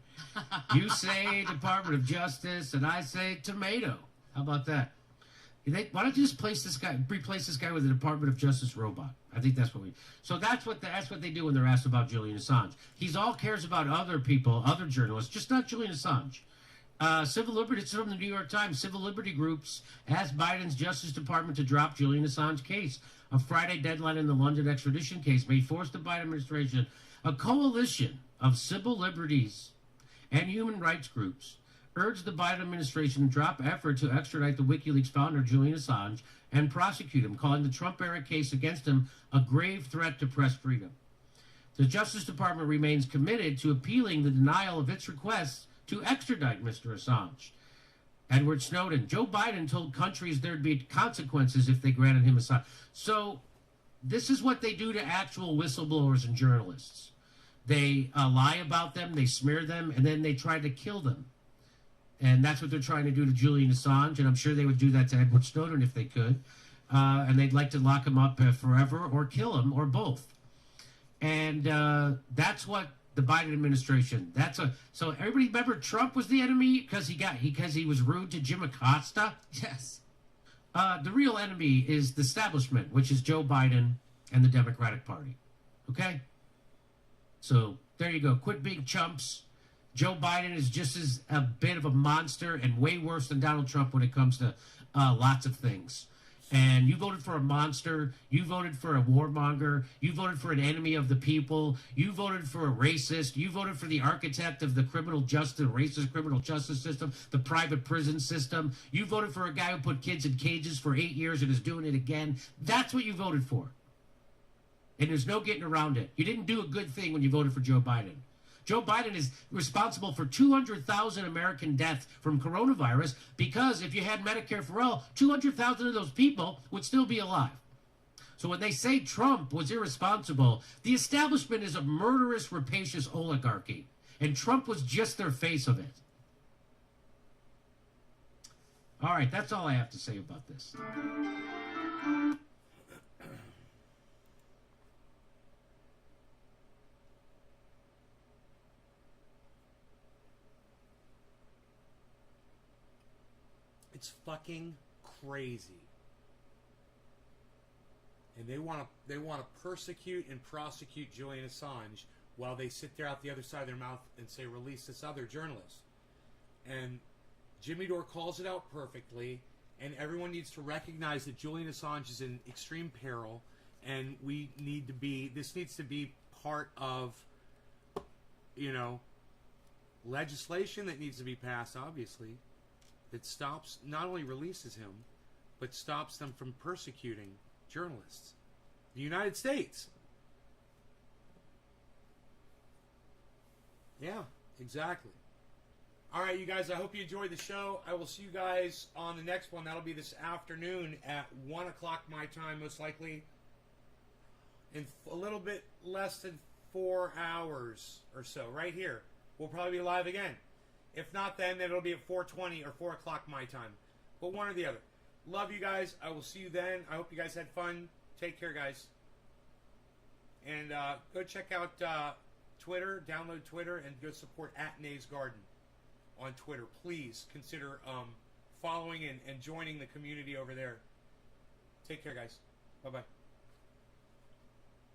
You say Department of Justice and I say tomato. How about that? Why don't you just replace this guy with a Department of Justice robot? I think that's what So that's what they do when they're asked about Julian Assange. He's all cares about other people, other journalists, just not Julian Assange. Civil liberty, it's from the New York Times. Civil liberty groups asked Biden's Justice Department to drop Julian Assange case. A Friday deadline in the London extradition case may force the Biden administration, a coalition of civil liberties and human rights groups, urged the Biden administration to drop effort to extradite the WikiLeaks founder Julian Assange and prosecute him, calling the Trump-era case against him a grave threat to press freedom. The Justice Department remains committed to appealing the denial of its requests to extradite Mr. Assange. Edward Snowden. Joe Biden told countries there'd be consequences if they granted him asylum. So this is what they do to actual whistleblowers and journalists. They lie about them, they smear them, and then they try to kill them. And that's what they're trying to do to Julian Assange, and I'm sure they would do that to Edward Snowden if they could. And they'd like to lock him up forever or kill him or both. And that's what the Biden administration. So everybody remember Trump was the enemy because he was rude to Jim Acosta. Yes. The real enemy is the establishment, which is Joe Biden and the Democratic Party. Okay. So there you go. Quit being chumps. Joe Biden is just as a bit of a monster and way worse than Donald Trump when it comes to lots of things. And you voted for a monster. You voted for a warmonger. You voted for an enemy of the people. You voted for a racist. You voted for the architect of the racist criminal justice system, the private prison system. You voted for a guy who put kids in cages for 8 years and is doing it again. That's what you voted for. And there's no getting around it. You didn't do a good thing when you voted for Joe Biden. Joe Biden is responsible for 200,000 American deaths from coronavirus because if you had Medicare for all, 200,000 of those people would still be alive. So when they say Trump was irresponsible, the establishment is a murderous, rapacious oligarchy. And Trump was just their face of it. All right, that's all I have to say about this. It's fucking crazy. And they want to persecute and prosecute Julian Assange while they sit there out the other side of their mouth and say, release this other journalist. And Jimmy Dore calls it out perfectly, and everyone needs to recognize that Julian Assange is in extreme peril, and this needs to be part of, legislation that needs to be passed, obviously, that stops, not only releases him, but stops them from persecuting journalists. The United States. Yeah, exactly. All right, you guys, I hope you enjoyed the show. I will see you guys on the next one. That'll be this afternoon at 1 o'clock my time, most likely. In a little bit less than 4 hours or so, right here. We'll probably be live again. If not, then it'll be at 4:20 or 4 o'clock my time. But one or the other. Love you guys. I will see you then. I hope you guys had fun. Take care, guys. And go check out Twitter. Download Twitter and go support @NaysGarden on Twitter. Please consider following and joining the community over there. Take care, guys. Bye-bye.